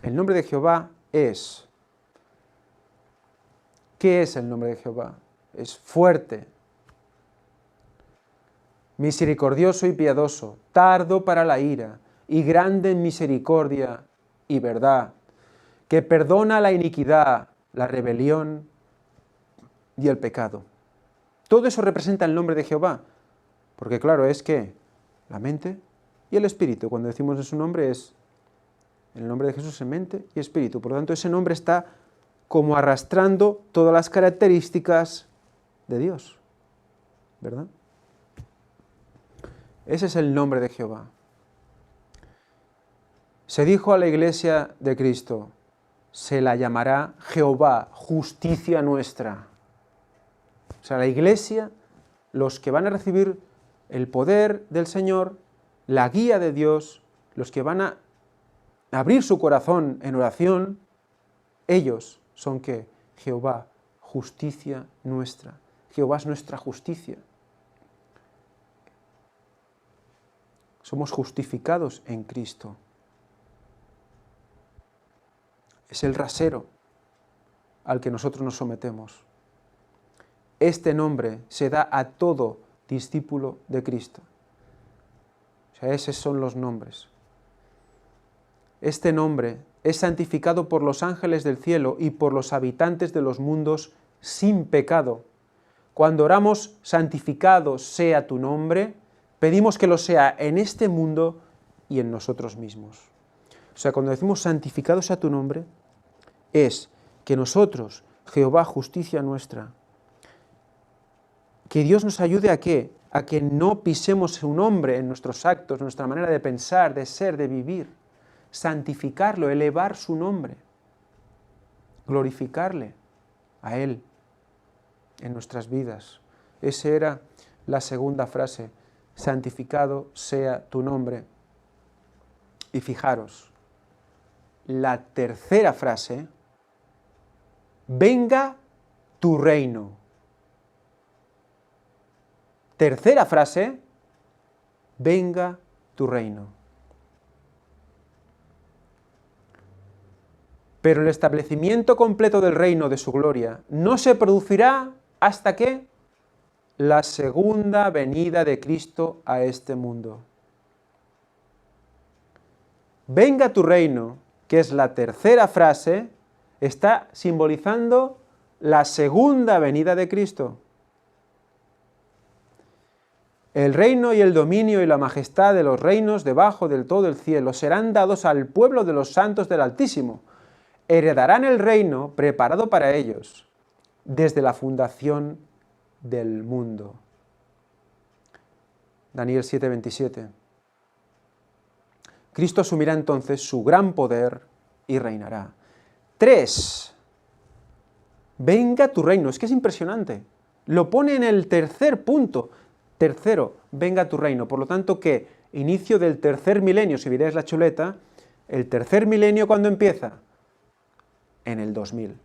El nombre de Jehová es. ¿Qué es el nombre de Jehová? Es fuerte, misericordioso y piadoso, tardo para la ira y grande en misericordia y verdad, que perdona la iniquidad, la rebelión y el pecado. Todo eso representa el nombre de Jehová, porque claro, es que la mente y el espíritu, cuando decimos en su nombre es, el nombre de Jesús es mente y espíritu, por lo tanto ese nombre está como arrastrando todas las características de Dios, ¿verdad? Ese es el nombre de Jehová. Se dijo a la iglesia de Cristo, se la llamará Jehová, justicia nuestra. O sea, la iglesia, los que van a recibir el poder del Señor, la guía de Dios, los que van a abrir su corazón en oración, ellos son que Jehová, justicia nuestra. Jehová es nuestra justicia. Somos justificados en Cristo. Es el rasero al que nosotros nos sometemos. Este nombre se da a todo discípulo de Cristo. O sea, esos son los nombres. Este nombre es santificado por los ángeles del cielo y por los habitantes de los mundos sin pecado. Cuando oramos, santificado sea tu nombre, pedimos que lo sea en este mundo y en nosotros mismos. O sea, cuando decimos santificado sea tu nombre, es que nosotros, Jehová, justicia nuestra, que Dios nos ayude ¿a qué? A que no pisemos su nombre en nuestros actos, en nuestra manera de pensar, de ser, de vivir. Santificarlo, elevar su nombre, glorificarle a Él en nuestras vidas. Esa era la segunda frase, santificado sea tu nombre. Y fijaros, la tercera frase, venga tu reino. Tercera frase, venga tu reino. Pero el establecimiento completo del reino de su gloria no se producirá hasta que la segunda venida de Cristo a este mundo. Venga tu reino, que es la tercera frase, está simbolizando la segunda venida de Cristo. El reino y el dominio y la majestad de los reinos debajo del todo el cielo serán dados al pueblo de los santos del Altísimo. Heredarán el reino preparado para ellos desde la fundación del mundo. Daniel 7:27. Cristo asumirá entonces su gran poder y reinará. 3. Venga tu reino. Es que es impresionante. Lo pone en el tercer punto. Tercero, venga tu reino. Por lo tanto, ¿qué? Inicio del tercer milenio. Si miráis la chuleta, el tercer milenio, ¿cuándo empieza? En el 2000.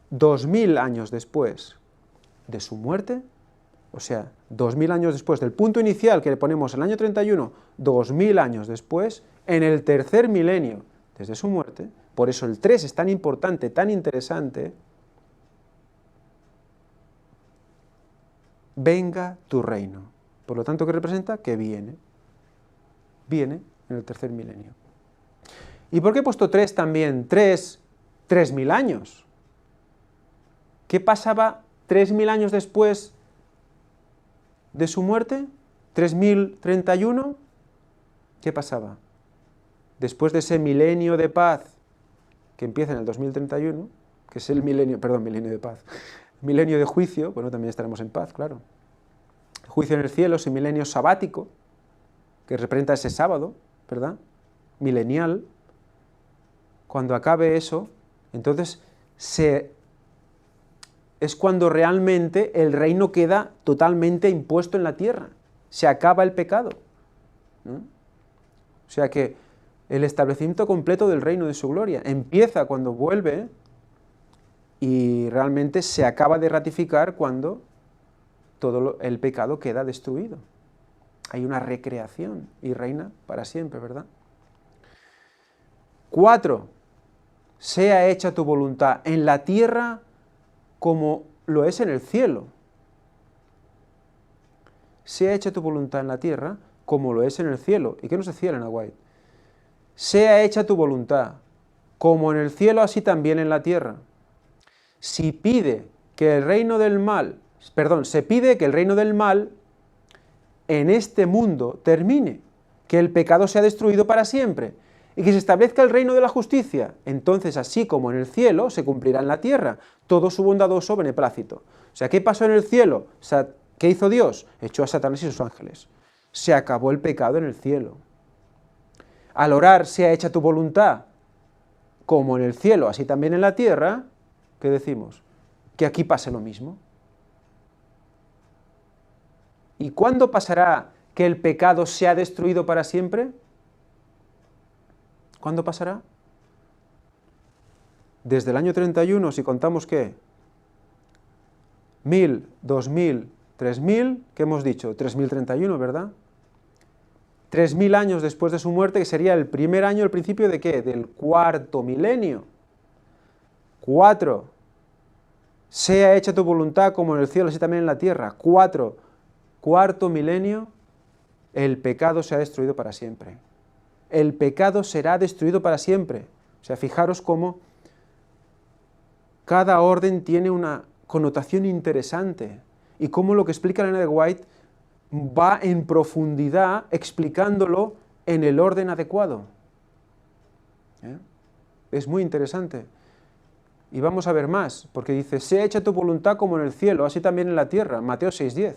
2000 años después de su muerte, o sea, 2000 años después del punto inicial que le ponemos el año 31, 2000 años después, en el tercer milenio desde su muerte, por eso el 3 es tan importante, tan interesante, venga tu reino. Por lo tanto, ¿qué representa? Que viene en el tercer milenio. ¿Y por qué he puesto 3 también? 3000 años. ¿Qué pasaba 3000 años después de su muerte? 3031. ¿Qué pasaba? Después de ese milenio de paz que empieza en el 2031, que es el milenio de paz, milenio de juicio, bueno, también estaremos en paz, claro. Juicio en el cielo, ese milenio sabático, que representa ese sábado, ¿verdad? Milenial. Cuando acabe eso, entonces es cuando realmente el reino queda totalmente impuesto en la tierra. Se acaba el pecado, ¿no? O sea que el establecimiento completo del reino de su gloria empieza cuando vuelve y realmente se acaba de ratificar cuando todo el pecado queda destruido. Hay una recreación y reina para siempre, ¿verdad? 4. Sea hecha tu voluntad en la tierra como lo es en el cielo. Sea hecha tu voluntad en la tierra como lo es en el cielo. ¿Y qué nos decía Elena White? Sea hecha tu voluntad, como en el cielo, así también en la tierra. Se pide que el reino del mal en este mundo termine, que el pecado sea destruido para siempre y que se establezca el reino de la justicia. Entonces, así como en el cielo, se cumplirá en la tierra todo su bondadoso beneplácito. O sea, ¿qué pasó en el cielo? ¿Qué hizo Dios? Echó a Satanás y sus ángeles. Se acabó el pecado en el cielo. Al orar, sea hecha tu voluntad, como en el cielo, así también en la tierra, ¿qué decimos? Que aquí pase lo mismo. ¿Y cuándo pasará que el pecado sea destruido para siempre? ¿Cuándo pasará? Desde el año 31, si contamos ¿qué? 1000, 2000, 3000, ¿qué hemos dicho? 3031, ¿verdad? 3000 años después de su muerte, que sería el primer año, el principio de ¿qué? Del cuarto milenio. 4. Sea hecha tu voluntad como en el cielo, así también en la tierra. 4. Cuarto milenio, el pecado se ha destruido para siempre. El pecado será destruido para siempre. O sea, fijaros cómo cada orden tiene una connotación interesante y cómo lo que explica Elena de White va en profundidad explicándolo en el orden adecuado. Es muy interesante. Y vamos a ver más, porque dice, sea hecha tu voluntad como en el cielo, así también en la tierra, Mateo 6:10.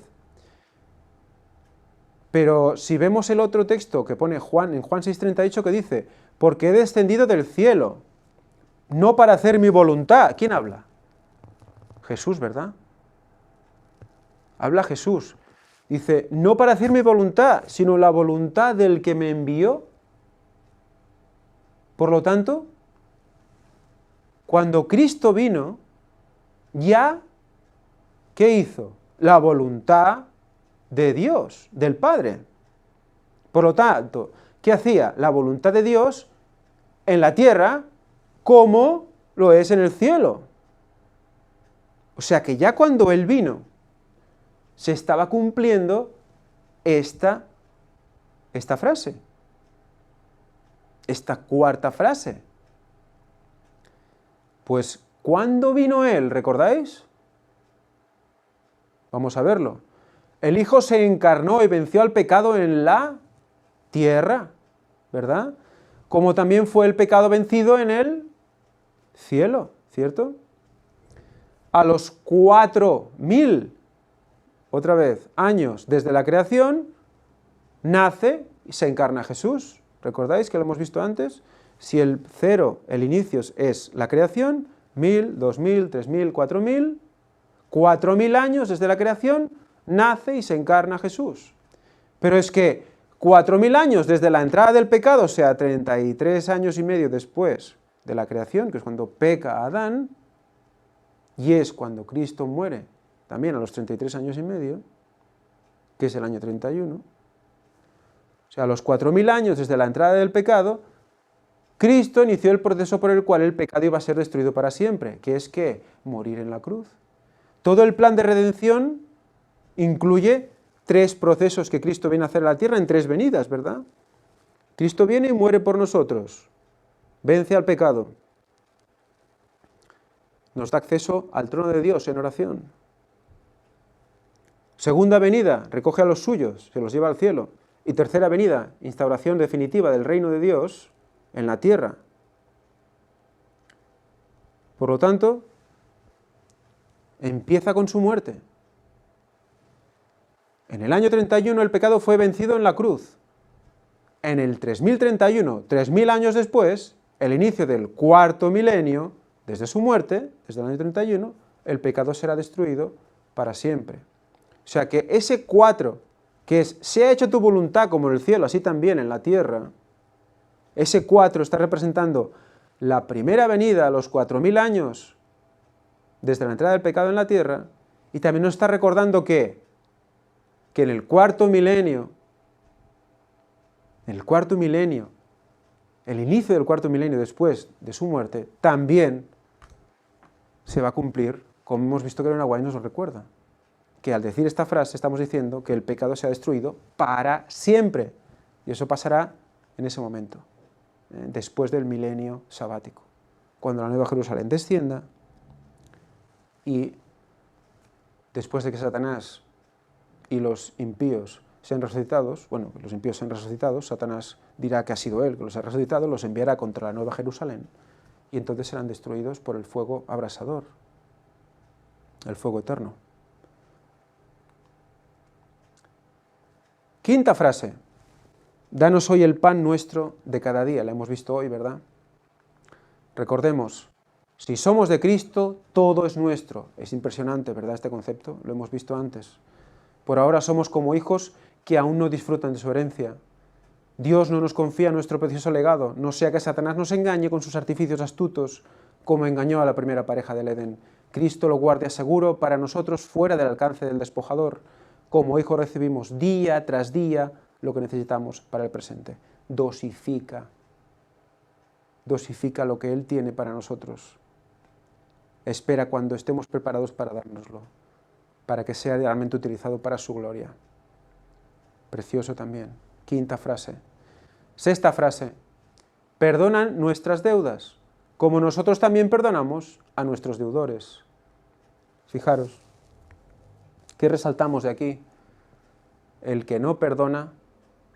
Pero si vemos el otro texto que pone Juan, en Juan 6:38, que dice, porque he descendido del cielo, no para hacer mi voluntad. ¿Quién habla? Jesús, ¿verdad? Habla Jesús. Dice, no para hacer mi voluntad, sino la voluntad del que me envió. Por lo tanto, cuando Cristo vino, ya, ¿qué hizo? La voluntad de Dios, del Padre. Por lo tanto, ¿qué hacía? La voluntad de Dios en la tierra como lo es en el cielo. O sea que ya cuando Él vino, se estaba cumpliendo esta frase, esta cuarta frase. Pues, ¿cuándo vino Él? ¿Recordáis? Vamos a verlo. El Hijo se encarnó y venció al pecado en la tierra, ¿verdad? Como también fue el pecado vencido en el cielo, ¿cierto? A los 4000, otra vez, años desde la creación, nace y se encarna Jesús. ¿Recordáis que lo hemos visto antes? Si el cero, el inicio, es la creación, 1000, 2000, 3000, 4000, 4000 años desde la creación, nace y se encarna Jesús. Pero es que 4000 años desde la entrada del pecado, o sea, 33 años y medio después de la creación, que es cuando peca Adán, y es cuando Cristo muere, también a los 33 años y medio, que es el año 31, o sea, a los 4000 años desde la entrada del pecado, Cristo inició el proceso por el cual el pecado iba a ser destruido para siempre, que es que morir en la cruz. Todo el plan de redención incluye 3 procesos que Cristo viene a hacer a la tierra en 3 venidas, ¿verdad? Cristo viene y muere por nosotros, vence al pecado, nos da acceso al trono de Dios en oración. Segunda venida, recoge a los suyos, se los lleva al cielo. Y tercera venida, instauración definitiva del reino de Dios en la tierra. Por lo tanto, empieza con su muerte. En el año 31 el pecado fue vencido en la cruz. En el 3031, 3000 años después, el inicio del cuarto milenio, desde su muerte, desde el año 31, el pecado será destruido para siempre. O sea que ese 4, que es, sea hecho tu voluntad como en el cielo, así también en la tierra, ese 4 está representando la primera venida a los 4000 años desde la entrada del pecado en la tierra, y también nos está recordando que en el cuarto milenio, el inicio del cuarto milenio después de su muerte, también se va a cumplir, como hemos visto que Ellen White nos lo recuerda, que al decir esta frase estamos diciendo que el pecado se ha destruido para siempre, y eso pasará en ese momento, después del milenio sabático, cuando la Nueva Jerusalén descienda y después de que Satanás y los impíos sean resucitados, bueno, los impíos sean resucitados, Satanás dirá que ha sido él que los ha resucitado, los enviará contra la Nueva Jerusalén y entonces serán destruidos por el fuego abrasador, el fuego eterno. Quinta frase, danos hoy el pan nuestro de cada día, la hemos visto hoy, ¿verdad? Recordemos, si somos de Cristo, todo es nuestro. Es impresionante, ¿verdad?, este concepto, lo hemos visto antes. Por ahora somos como hijos que aún no disfrutan de su herencia. Dios no nos confía nuestro precioso legado, no sea que Satanás nos engañe con sus artificios astutos, como engañó a la primera pareja del Edén. Cristo lo guarde seguro para nosotros fuera del alcance del despojador. Como hijos recibimos día tras día lo que necesitamos para el presente. Dosifica lo que Él tiene para nosotros. Espera cuando estemos preparados para dárnoslo, para que sea realmente utilizado para su gloria. Precioso también. Quinta frase. Sexta frase. Perdonan nuestras deudas, como nosotros también perdonamos a nuestros deudores. Fijaros, ¿qué resaltamos de aquí? El que no perdona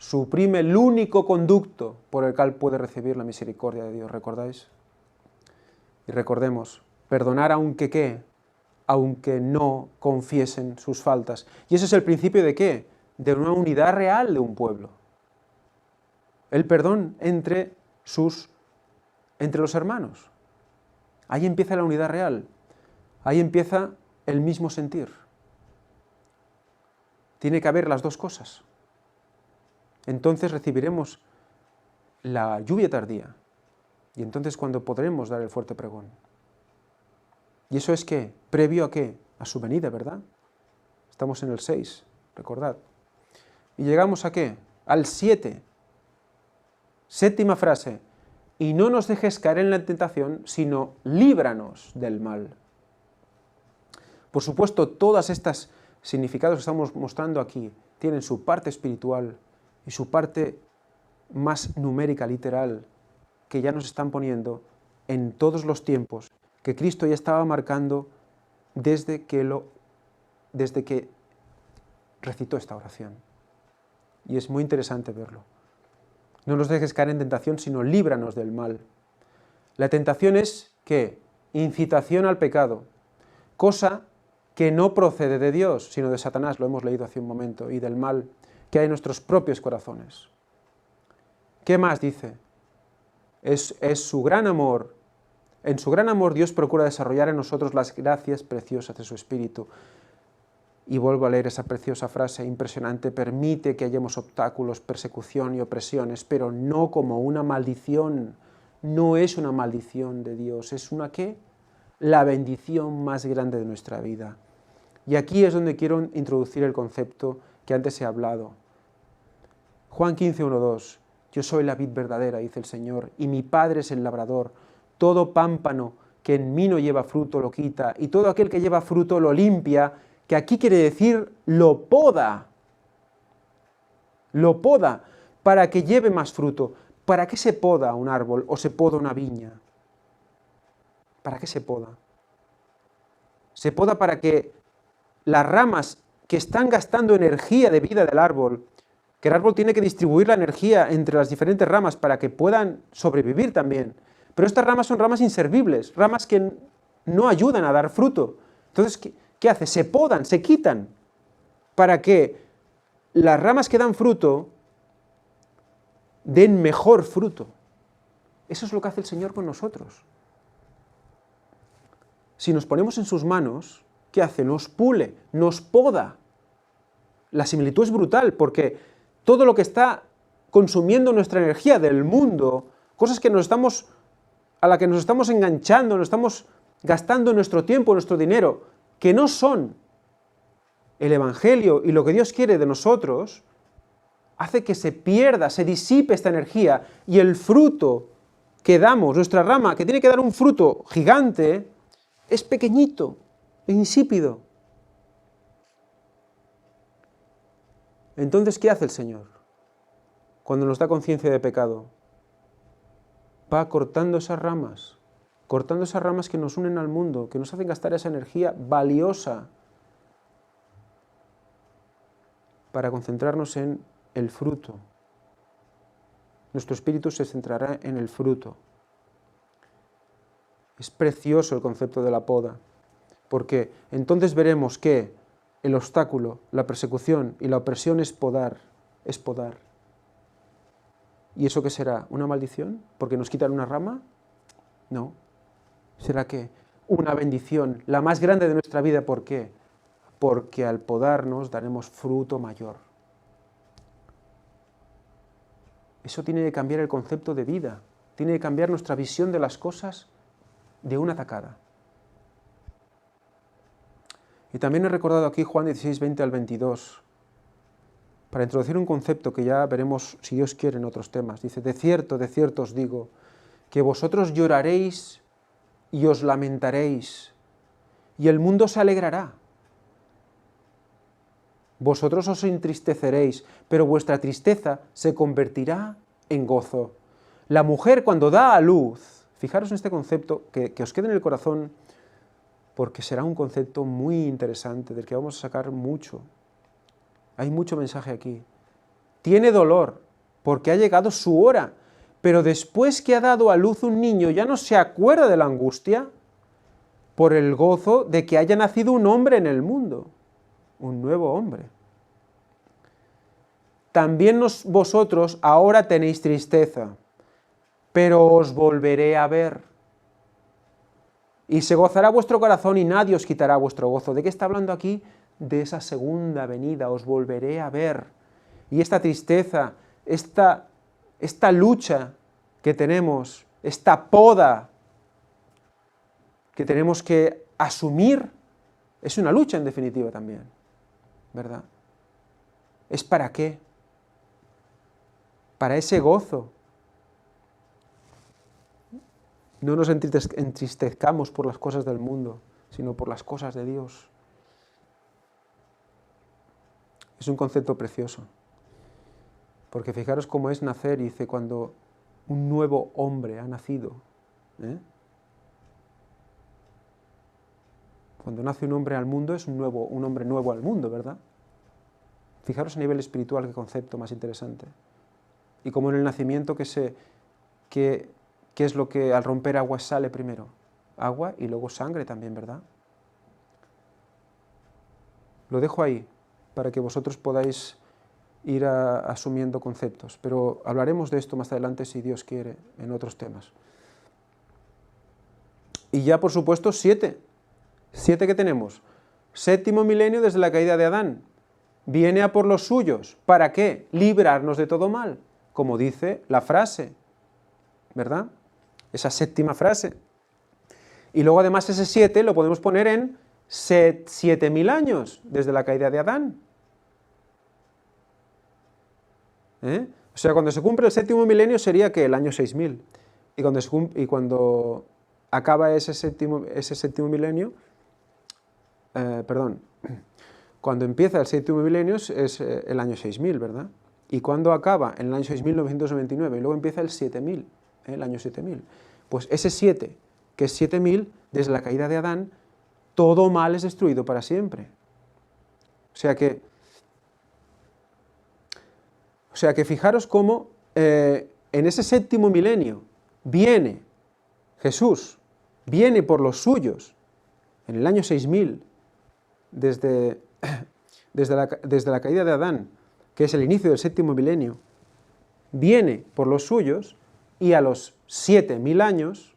suprime el único conducto por el cual puede recibir la misericordia de Dios, ¿recordáis? Y recordemos, perdonar aunque qué, aunque no confiesen sus faltas. ¿Y ese es el principio de qué? De una unidad real de un pueblo. El perdón entre los hermanos. Ahí empieza la unidad real. Ahí empieza el mismo sentir. Tiene que haber las dos cosas. Entonces recibiremos la lluvia tardía. Y entonces cuando podremos dar el fuerte pregón. ¿Y eso es qué? ¿Previo a qué? A su venida, ¿verdad? Estamos en el 6, recordad. ¿Y llegamos a qué? Al 7. Séptima frase. Y no nos dejes caer en la tentación, sino líbranos del mal. Por supuesto, todas estas significados que estamos mostrando aquí tienen su parte espiritual y su parte más numérica, literal, que ya nos están poniendo en todos los tiempos, que Cristo ya estaba marcando desde que recitó esta oración. Y es muy interesante verlo. No nos dejes caer en tentación, sino líbranos del mal. La tentación es, ¿qué? Incitación al pecado, cosa que no procede de Dios, sino de Satanás, lo hemos leído hace un momento, y del mal que hay en nuestros propios corazones. ¿Qué más dice? Es su gran amor. En su gran amor Dios procura desarrollar en nosotros las gracias preciosas de su Espíritu. Y vuelvo a leer esa preciosa frase impresionante: permite que hallemos obstáculos, persecución y opresiones, pero no como una maldición. No es una maldición de Dios, es una ¿qué? La bendición más grande de nuestra vida. Y aquí es donde quiero introducir el concepto que antes he hablado. Juan 15, 1, 2. Yo soy la vid verdadera, dice el Señor, y mi Padre es el labrador. Todo pámpano que en mí no lleva fruto lo quita, y todo aquel que lleva fruto lo limpia, que aquí quiere decir lo poda. Lo poda para que lleve más fruto. ¿Para qué se poda un árbol o se poda una viña? ¿Para qué se poda? Se poda para que las ramas que están gastando energía de vida del árbol, que el árbol tiene que distribuir la energía entre las diferentes ramas para que puedan sobrevivir también. Pero estas ramas son ramas inservibles, ramas que no ayudan a dar fruto. Entonces, ¿qué hace? Se podan, se quitan, para que las ramas que dan fruto den mejor fruto. Eso es lo que hace el Señor con nosotros. Si nos ponemos en sus manos, ¿qué hace? Nos pule, nos poda. La similitud es brutal, porque todo lo que está consumiendo nuestra energía del mundo, cosas que a la que nos estamos enganchando, nos estamos gastando nuestro tiempo, nuestro dinero, que no son el Evangelio y lo que Dios quiere de nosotros, hace que se pierda, se disipe esta energía, y el fruto que damos, nuestra rama, que tiene que dar un fruto gigante, es pequeñito e insípido. Entonces, ¿qué hace el Señor cuando nos da conciencia de pecado? Va cortando esas ramas que nos unen al mundo, que nos hacen gastar esa energía valiosa para concentrarnos en el fruto. Nuestro espíritu se centrará en el fruto. Es precioso el concepto de la poda, porque entonces veremos que el obstáculo, la persecución y la opresión es podar, es podar. ¿Y eso qué será? ¿Una maldición? ¿Porque nos quitan una rama? No. ¿Será que una bendición, la más grande de nuestra vida? ¿Por qué? Porque al podarnos daremos fruto mayor. Eso tiene que cambiar el concepto de vida, tiene que cambiar nuestra visión de las cosas de una tacada. Y también he recordado aquí Juan 16, 20 al 22, para introducir un concepto que ya veremos, si Dios quiere, en otros temas. Dice: de cierto os digo, que vosotros lloraréis y os lamentaréis, y el mundo se alegrará. Vosotros os entristeceréis, pero vuestra tristeza se convertirá en gozo. La mujer, cuando da a luz, fijaros en este concepto, que os quede en el corazón, porque será un concepto muy interesante, del que vamos a sacar mucho. Hay mucho mensaje aquí. tiene dolor, porque ha llegado su hora, pero después que ha dado a luz un niño ya no se acuerda de la angustia por el gozo de que haya nacido un hombre en el mundo, un nuevo hombre. También vosotros ahora tenéis tristeza, pero os volveré a ver. Y se gozará vuestro corazón y nadie os quitará vuestro gozo. ¿De qué está hablando aquí? De esa segunda venida, os volveré a ver. Y esta tristeza, esta lucha que tenemos, esta poda que tenemos que asumir, es una lucha en definitiva también, ¿verdad? ¿Es para qué? Para ese gozo. No nos entristezcamos por las cosas del mundo, sino por las cosas de Dios. Es un concepto precioso. Porque fijaros cómo es nacer, y dice, cuando un nuevo hombre ha nacido. Cuando nace un hombre al mundo, es un hombre nuevo al mundo, ¿verdad? Fijaros a nivel espiritual qué concepto más interesante. Y como en el nacimiento, ¿qué es lo que al romper agua sale primero? Agua y luego sangre también, ¿verdad? Lo dejo ahí, para que vosotros podáis ir asumiendo conceptos. Pero hablaremos de esto más adelante, si Dios quiere, en otros temas. Y ya, por supuesto, 7. 7 que tenemos. Séptimo milenio desde la caída de Adán. Viene a por los suyos. ¿Para qué? Librarnos de todo mal, como dice la frase, ¿verdad? Esa séptima frase. Y luego además ese 7 lo podemos poner en 7.000 años desde la caída de Adán. O sea, cuando se cumple el séptimo milenio sería que el año 6000. Y cuando acaba ese séptimo milenio, cuando empieza el séptimo milenio es el año 6000, ¿verdad? Y cuando acaba en el año 6999 y luego empieza el 7000, el año 7000. Pues ese 7, que es 7000, desde la caída de Adán, todo mal es destruido para siempre. O sea que fijaros cómo en ese séptimo milenio viene Jesús, viene por los suyos, en el año 6000, desde la caída de Adán, que es el inicio del séptimo milenio, viene por los suyos, y a los 7000 años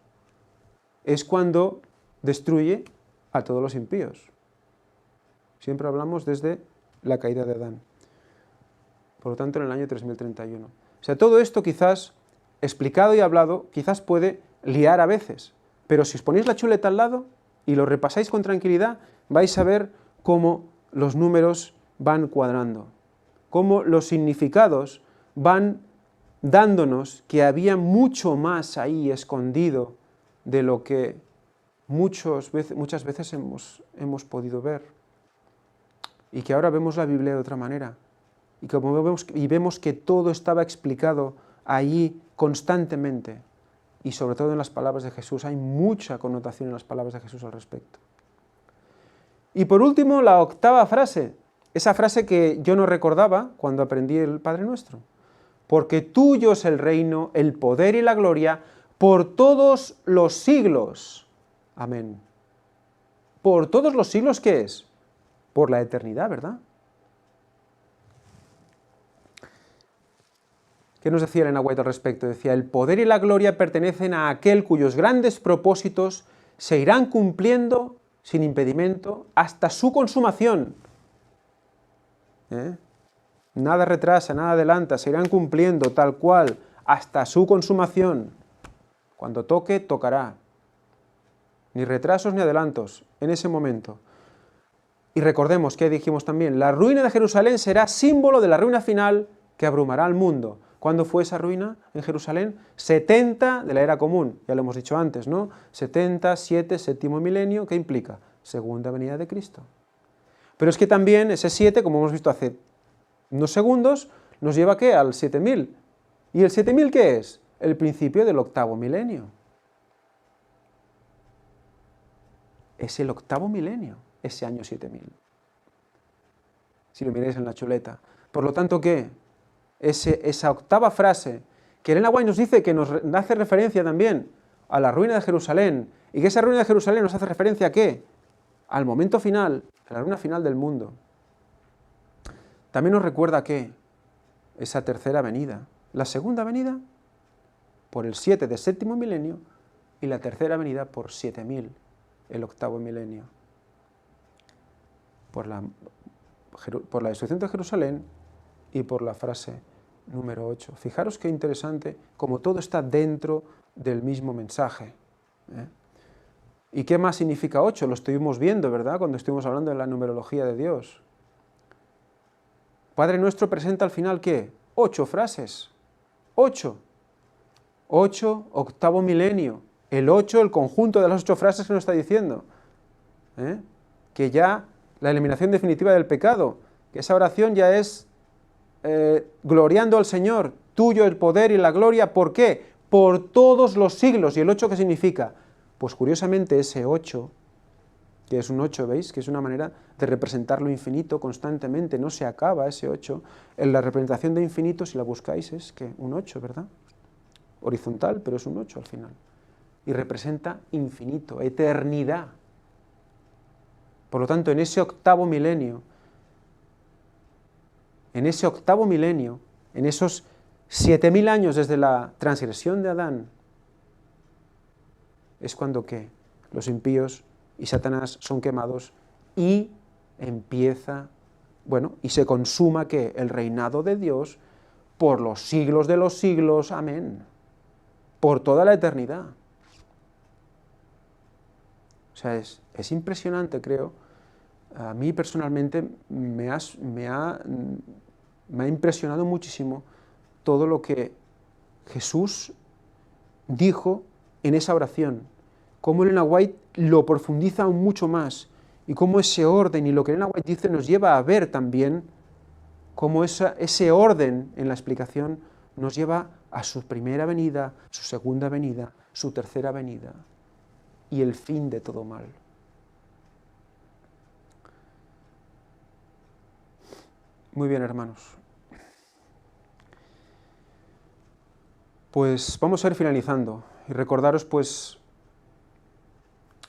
es cuando destruye a todos los impíos. Siempre hablamos desde la caída de Adán. Por lo tanto, en el año 3031. O sea, todo esto quizás, explicado y hablado, quizás puede liar a veces, pero si os ponéis la chuleta al lado y lo repasáis con tranquilidad, vais a ver cómo los números van cuadrando, cómo los significados van dándonos que había mucho más ahí escondido de lo que muchas veces hemos podido ver, y que ahora vemos la Biblia de otra manera, y vemos que todo estaba explicado allí constantemente, y sobre todo en las palabras de Jesús. Hay mucha connotación en las palabras de Jesús al respecto. Y por último, la octava frase, esa frase que yo no recordaba cuando aprendí el Padre Nuestro. Porque tuyo es el reino, el poder y la gloria, por todos los siglos. Amén. ¿Por todos los siglos qué es? Por la eternidad, ¿verdad? ¿Qué nos decía Elena White al respecto? Decía, el poder y la gloria pertenecen a aquel cuyos grandes propósitos se irán cumpliendo sin impedimento hasta su consumación. Nada retrasa, nada adelanta, se irán cumpliendo tal cual hasta su consumación. Cuando toque, tocará. Ni retrasos ni adelantos en ese momento. Y recordemos que dijimos también, la ruina de Jerusalén será símbolo de la ruina final que abrumará al mundo. ¿Cuándo fue esa ruina en Jerusalén? 70 de la era común, ya lo hemos dicho antes, ¿no? 70, 7, séptimo milenio, ¿qué implica? Segunda venida de Cristo. Pero es que también ese 7, como hemos visto hace unos segundos, nos lleva ¿a qué? Al 7000. ¿Y el 7000 qué es? El principio del octavo milenio. Es el octavo milenio, ese año 7000. Si lo miráis en la chuleta. Por lo tanto, ¿qué? esa octava frase, que Elena White nos dice que nos hace referencia también a la ruina de Jerusalén, y que esa ruina de Jerusalén nos hace referencia ¿a qué? Al momento final, a la ruina final del mundo. También nos recuerda que esa tercera venida, la segunda venida por el 7 del séptimo milenio y la tercera venida por 7000, el octavo milenio. Por la destrucción de Jerusalén y por la frase número 8. Fijaros qué interesante, como todo está dentro del mismo mensaje. ¿Y qué más significa 8? Lo estuvimos viendo, ¿verdad?, cuando estuvimos hablando de la numerología de Dios. Padre Nuestro presenta al final, ¿qué? 8 frases. 8. 8, octavo milenio. El 8, el conjunto de las 8 frases que nos está diciendo. Que ya la eliminación definitiva del pecado, que esa oración ya es gloriando al Señor, tuyo el poder y la gloria, ¿por qué? Por todos los siglos. ¿Y el 8 qué significa? Pues curiosamente ese 8, que es un 8, ¿veis? Que es una manera de representar lo infinito constantemente, no se acaba ese 8. En la representación de infinito, si la buscáis, es que un 8, ¿verdad? Horizontal, pero es un 8 al final. Y representa infinito, eternidad. Por lo tanto, en ese octavo milenio, en esos 7000 años desde la transgresión de Adán, es cuando ¿qué? Los impíos y Satanás son quemados y empieza, y se consuma ¿qué? El reinado de Dios por los siglos de los siglos, amén, por toda la eternidad. O sea, es impresionante, creo. A mí personalmente me ha impresionado muchísimo todo lo que Jesús dijo en esa oración, cómo Elena White lo profundiza aún mucho más, y cómo ese orden y lo que Elena White dice nos lleva a ver también cómo ese orden en la explicación nos lleva a su primera venida, su segunda venida, su tercera venida y el fin de todo mal. Muy bien, hermanos. Pues vamos a ir finalizando y recordaros pues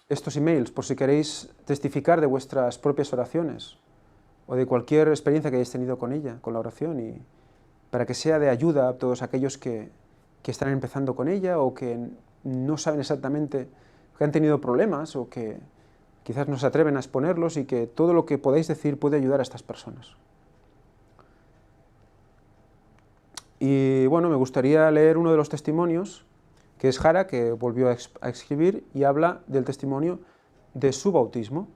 estos emails por si queréis testificar de vuestras propias oraciones o de cualquier experiencia que hayáis tenido con ella, con la oración, y para que sea de ayuda a todos aquellos que están empezando con ella o que no saben exactamente, que han tenido problemas o que quizás no se atreven a exponerlos, y que todo lo que podáis decir puede ayudar a estas personas. Y bueno, me gustaría leer uno de los testimonios, que es Jara, que volvió a escribir y habla del testimonio de su bautismo,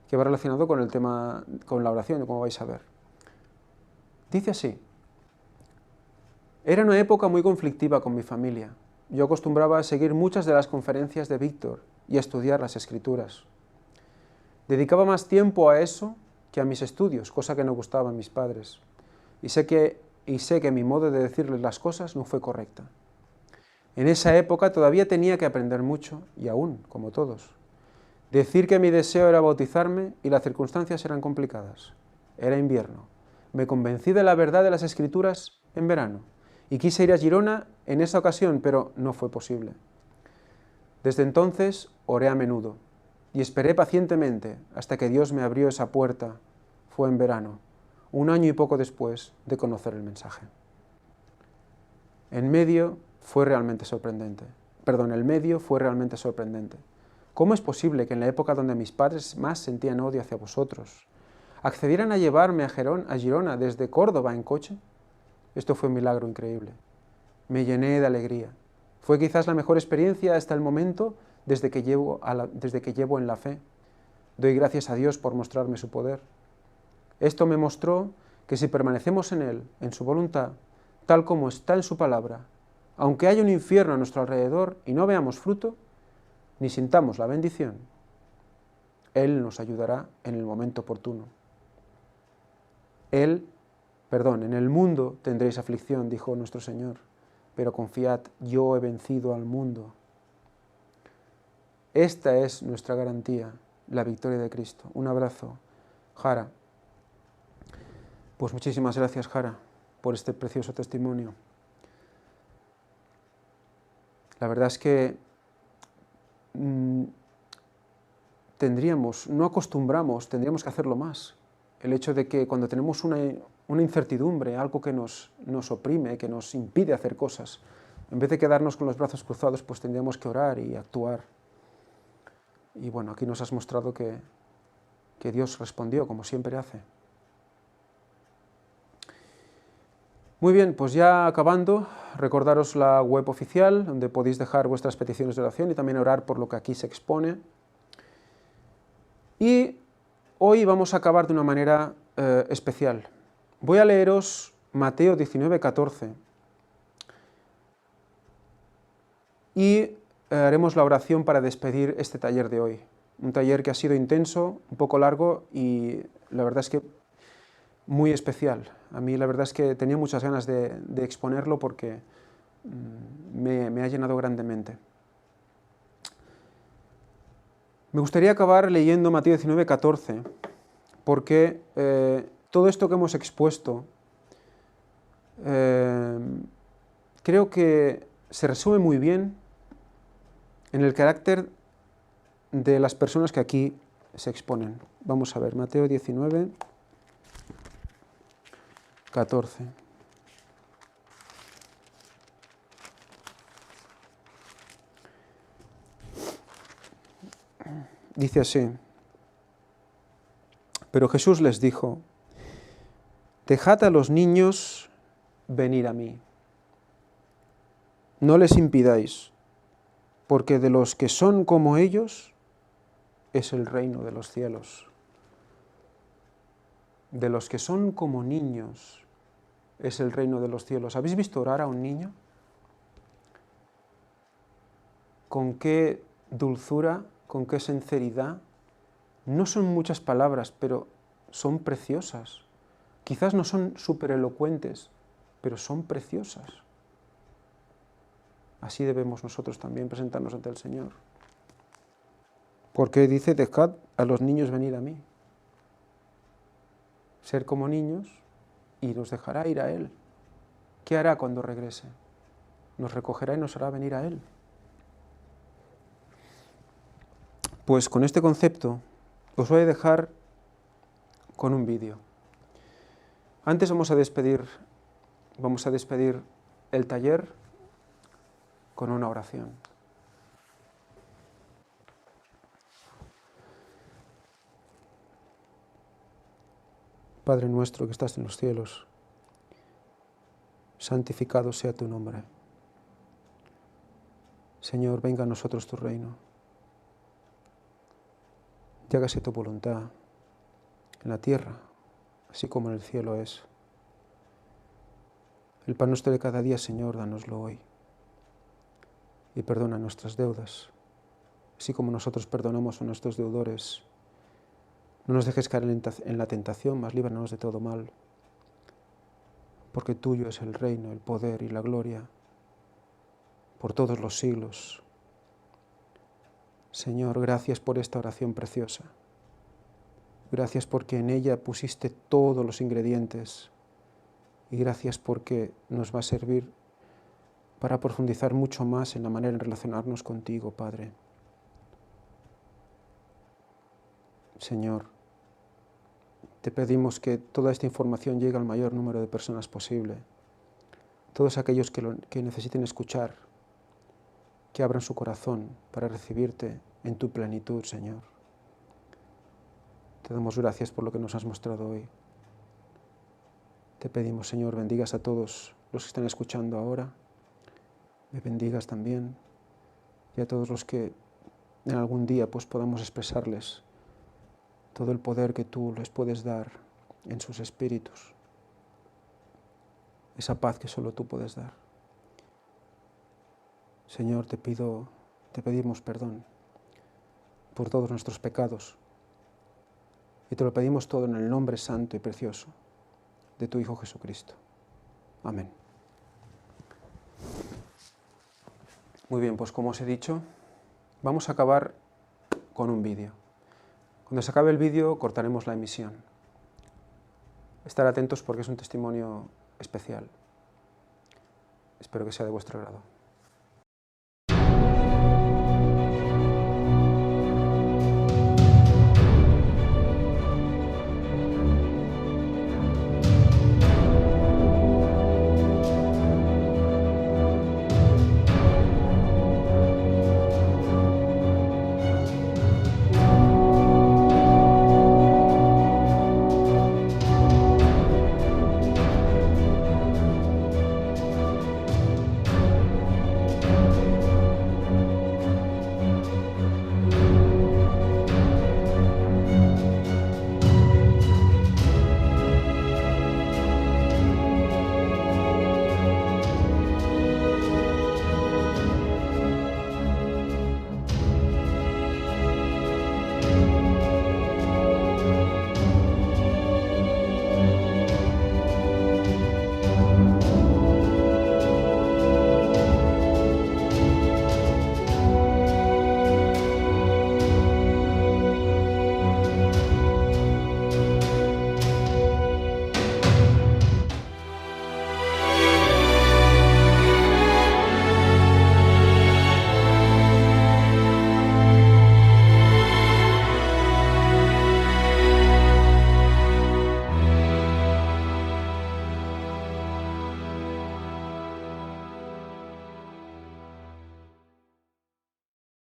que va relacionado con el tema, con la oración, como vais a ver. Dice así: era una época muy conflictiva con mi familia. Yo acostumbraba a seguir muchas de las conferencias de Víctor y a estudiar las Escrituras. Dedicaba más tiempo a eso que a mis estudios, cosa que no gustaba a mis padres. Y sé que mi modo de decirles las cosas no fue correcta. En esa época todavía tenía que aprender mucho, y aún, como todos. Decir que mi deseo era bautizarme y las circunstancias eran complicadas. Era invierno. Me convencí de la verdad de las Escrituras en verano, y quise ir a Girona en esa ocasión, pero no fue posible. Desde entonces oré a menudo, y esperé pacientemente hasta que Dios me abrió esa puerta. Fue en verano, 1 año y poco después de conocer el mensaje. El medio fue realmente sorprendente. ¿Cómo es posible que en la época donde mis padres más sentían odio hacia vosotros, accedieran a llevarme a Girona desde Córdoba en coche? Esto fue un milagro increíble. Me llené de alegría. Fue quizás la mejor experiencia hasta el momento desde que llevo en la fe. Doy gracias a Dios por mostrarme su poder. Esto me mostró que si permanecemos en Él, en su voluntad, tal como está en su palabra, aunque haya un infierno a nuestro alrededor y no veamos fruto, ni sintamos la bendición, Él nos ayudará en el momento oportuno. En el mundo tendréis aflicción, dijo nuestro Señor, pero confiad, yo he vencido al mundo. Esta es nuestra garantía, la victoria de Cristo. Un abrazo, Jara. Pues muchísimas gracias, Jara. por este precioso testimonio. La verdad es que no acostumbramos, tendríamos que hacerlo más. El hecho de que cuando tenemos una incertidumbre, algo que nos oprime, que nos impide hacer cosas, en vez de quedarnos con los brazos cruzados, pues tendríamos que orar y actuar. Y bueno, aquí nos has mostrado que Dios respondió, como siempre hace. Muy bien, pues ya acabando, recordaros la web oficial, donde podéis dejar vuestras peticiones de oración y también orar por lo que aquí se expone. Y hoy vamos a acabar de una manera especial. Voy a leeros Mateo 19:14 y haremos la oración para despedir este taller de hoy. Un taller que ha sido intenso, un poco largo y la verdad es que muy especial. A mí la verdad es que tenía muchas ganas de exponerlo porque me ha llenado grandemente. Me gustaría acabar leyendo Mateo 19:14 porque todo esto que hemos expuesto creo que se resume muy bien en el carácter de las personas que aquí se exponen. Vamos a ver, Mateo 19:14. Dice así: pero Jesús les dijo: dejad a los niños venir a mí. No les impidáis, porque de los que son como ellos es el reino de los cielos. De los que son como niños es el reino de los cielos. ¿Habéis visto orar a un niño? Con qué dulzura, con qué sinceridad. No son muchas palabras, pero son preciosas. Quizás no son súper elocuentes, pero son preciosas. Así debemos nosotros también presentarnos ante el Señor. Porque dice: dejad a los niños venir a mí. Ser como niños y nos dejará ir a Él. ¿Qué hará cuando regrese? Nos recogerá y nos hará venir a Él. Pues con este concepto os voy a dejar con un vídeo. Antes vamos a despedir el taller con una oración. Padre nuestro que estás en los cielos, santificado sea tu nombre. Señor, venga a nosotros tu reino. Y hágase tu voluntad en la tierra, así como en el cielo es. El pan nuestro de cada día, Señor, dánoslo hoy. Y perdona nuestras deudas, así como nosotros perdonamos a nuestros deudores. No nos dejes caer en la tentación, mas líbranos de todo mal. Porque tuyo es el reino, el poder y la gloria, por todos los siglos. Señor, gracias por esta oración preciosa. Gracias porque en ella pusiste todos los ingredientes. Y gracias porque nos va a servir para profundizar mucho más en la manera de relacionarnos contigo, Padre. Señor, te pedimos que toda esta información llegue al mayor número de personas posible. Todos aquellos que necesiten escuchar, que abran su corazón para recibirte en tu plenitud, Señor. Te damos gracias por lo que nos has mostrado hoy. Te pedimos, Señor, bendigas a todos los que están escuchando ahora. Me bendigas también y a todos los que en algún día pues podamos expresarles todo el poder que tú les puedes dar en sus espíritus. Esa paz que solo tú puedes dar. Señor, te pedimos perdón por todos nuestros pecados y te lo pedimos todo en el nombre santo y precioso de tu Hijo Jesucristo. Amén. Muy bien, pues como os he dicho, vamos a acabar con un vídeo. Cuando se acabe el vídeo cortaremos la emisión. Estar atentos porque es un testimonio especial. Espero que sea de vuestro agrado.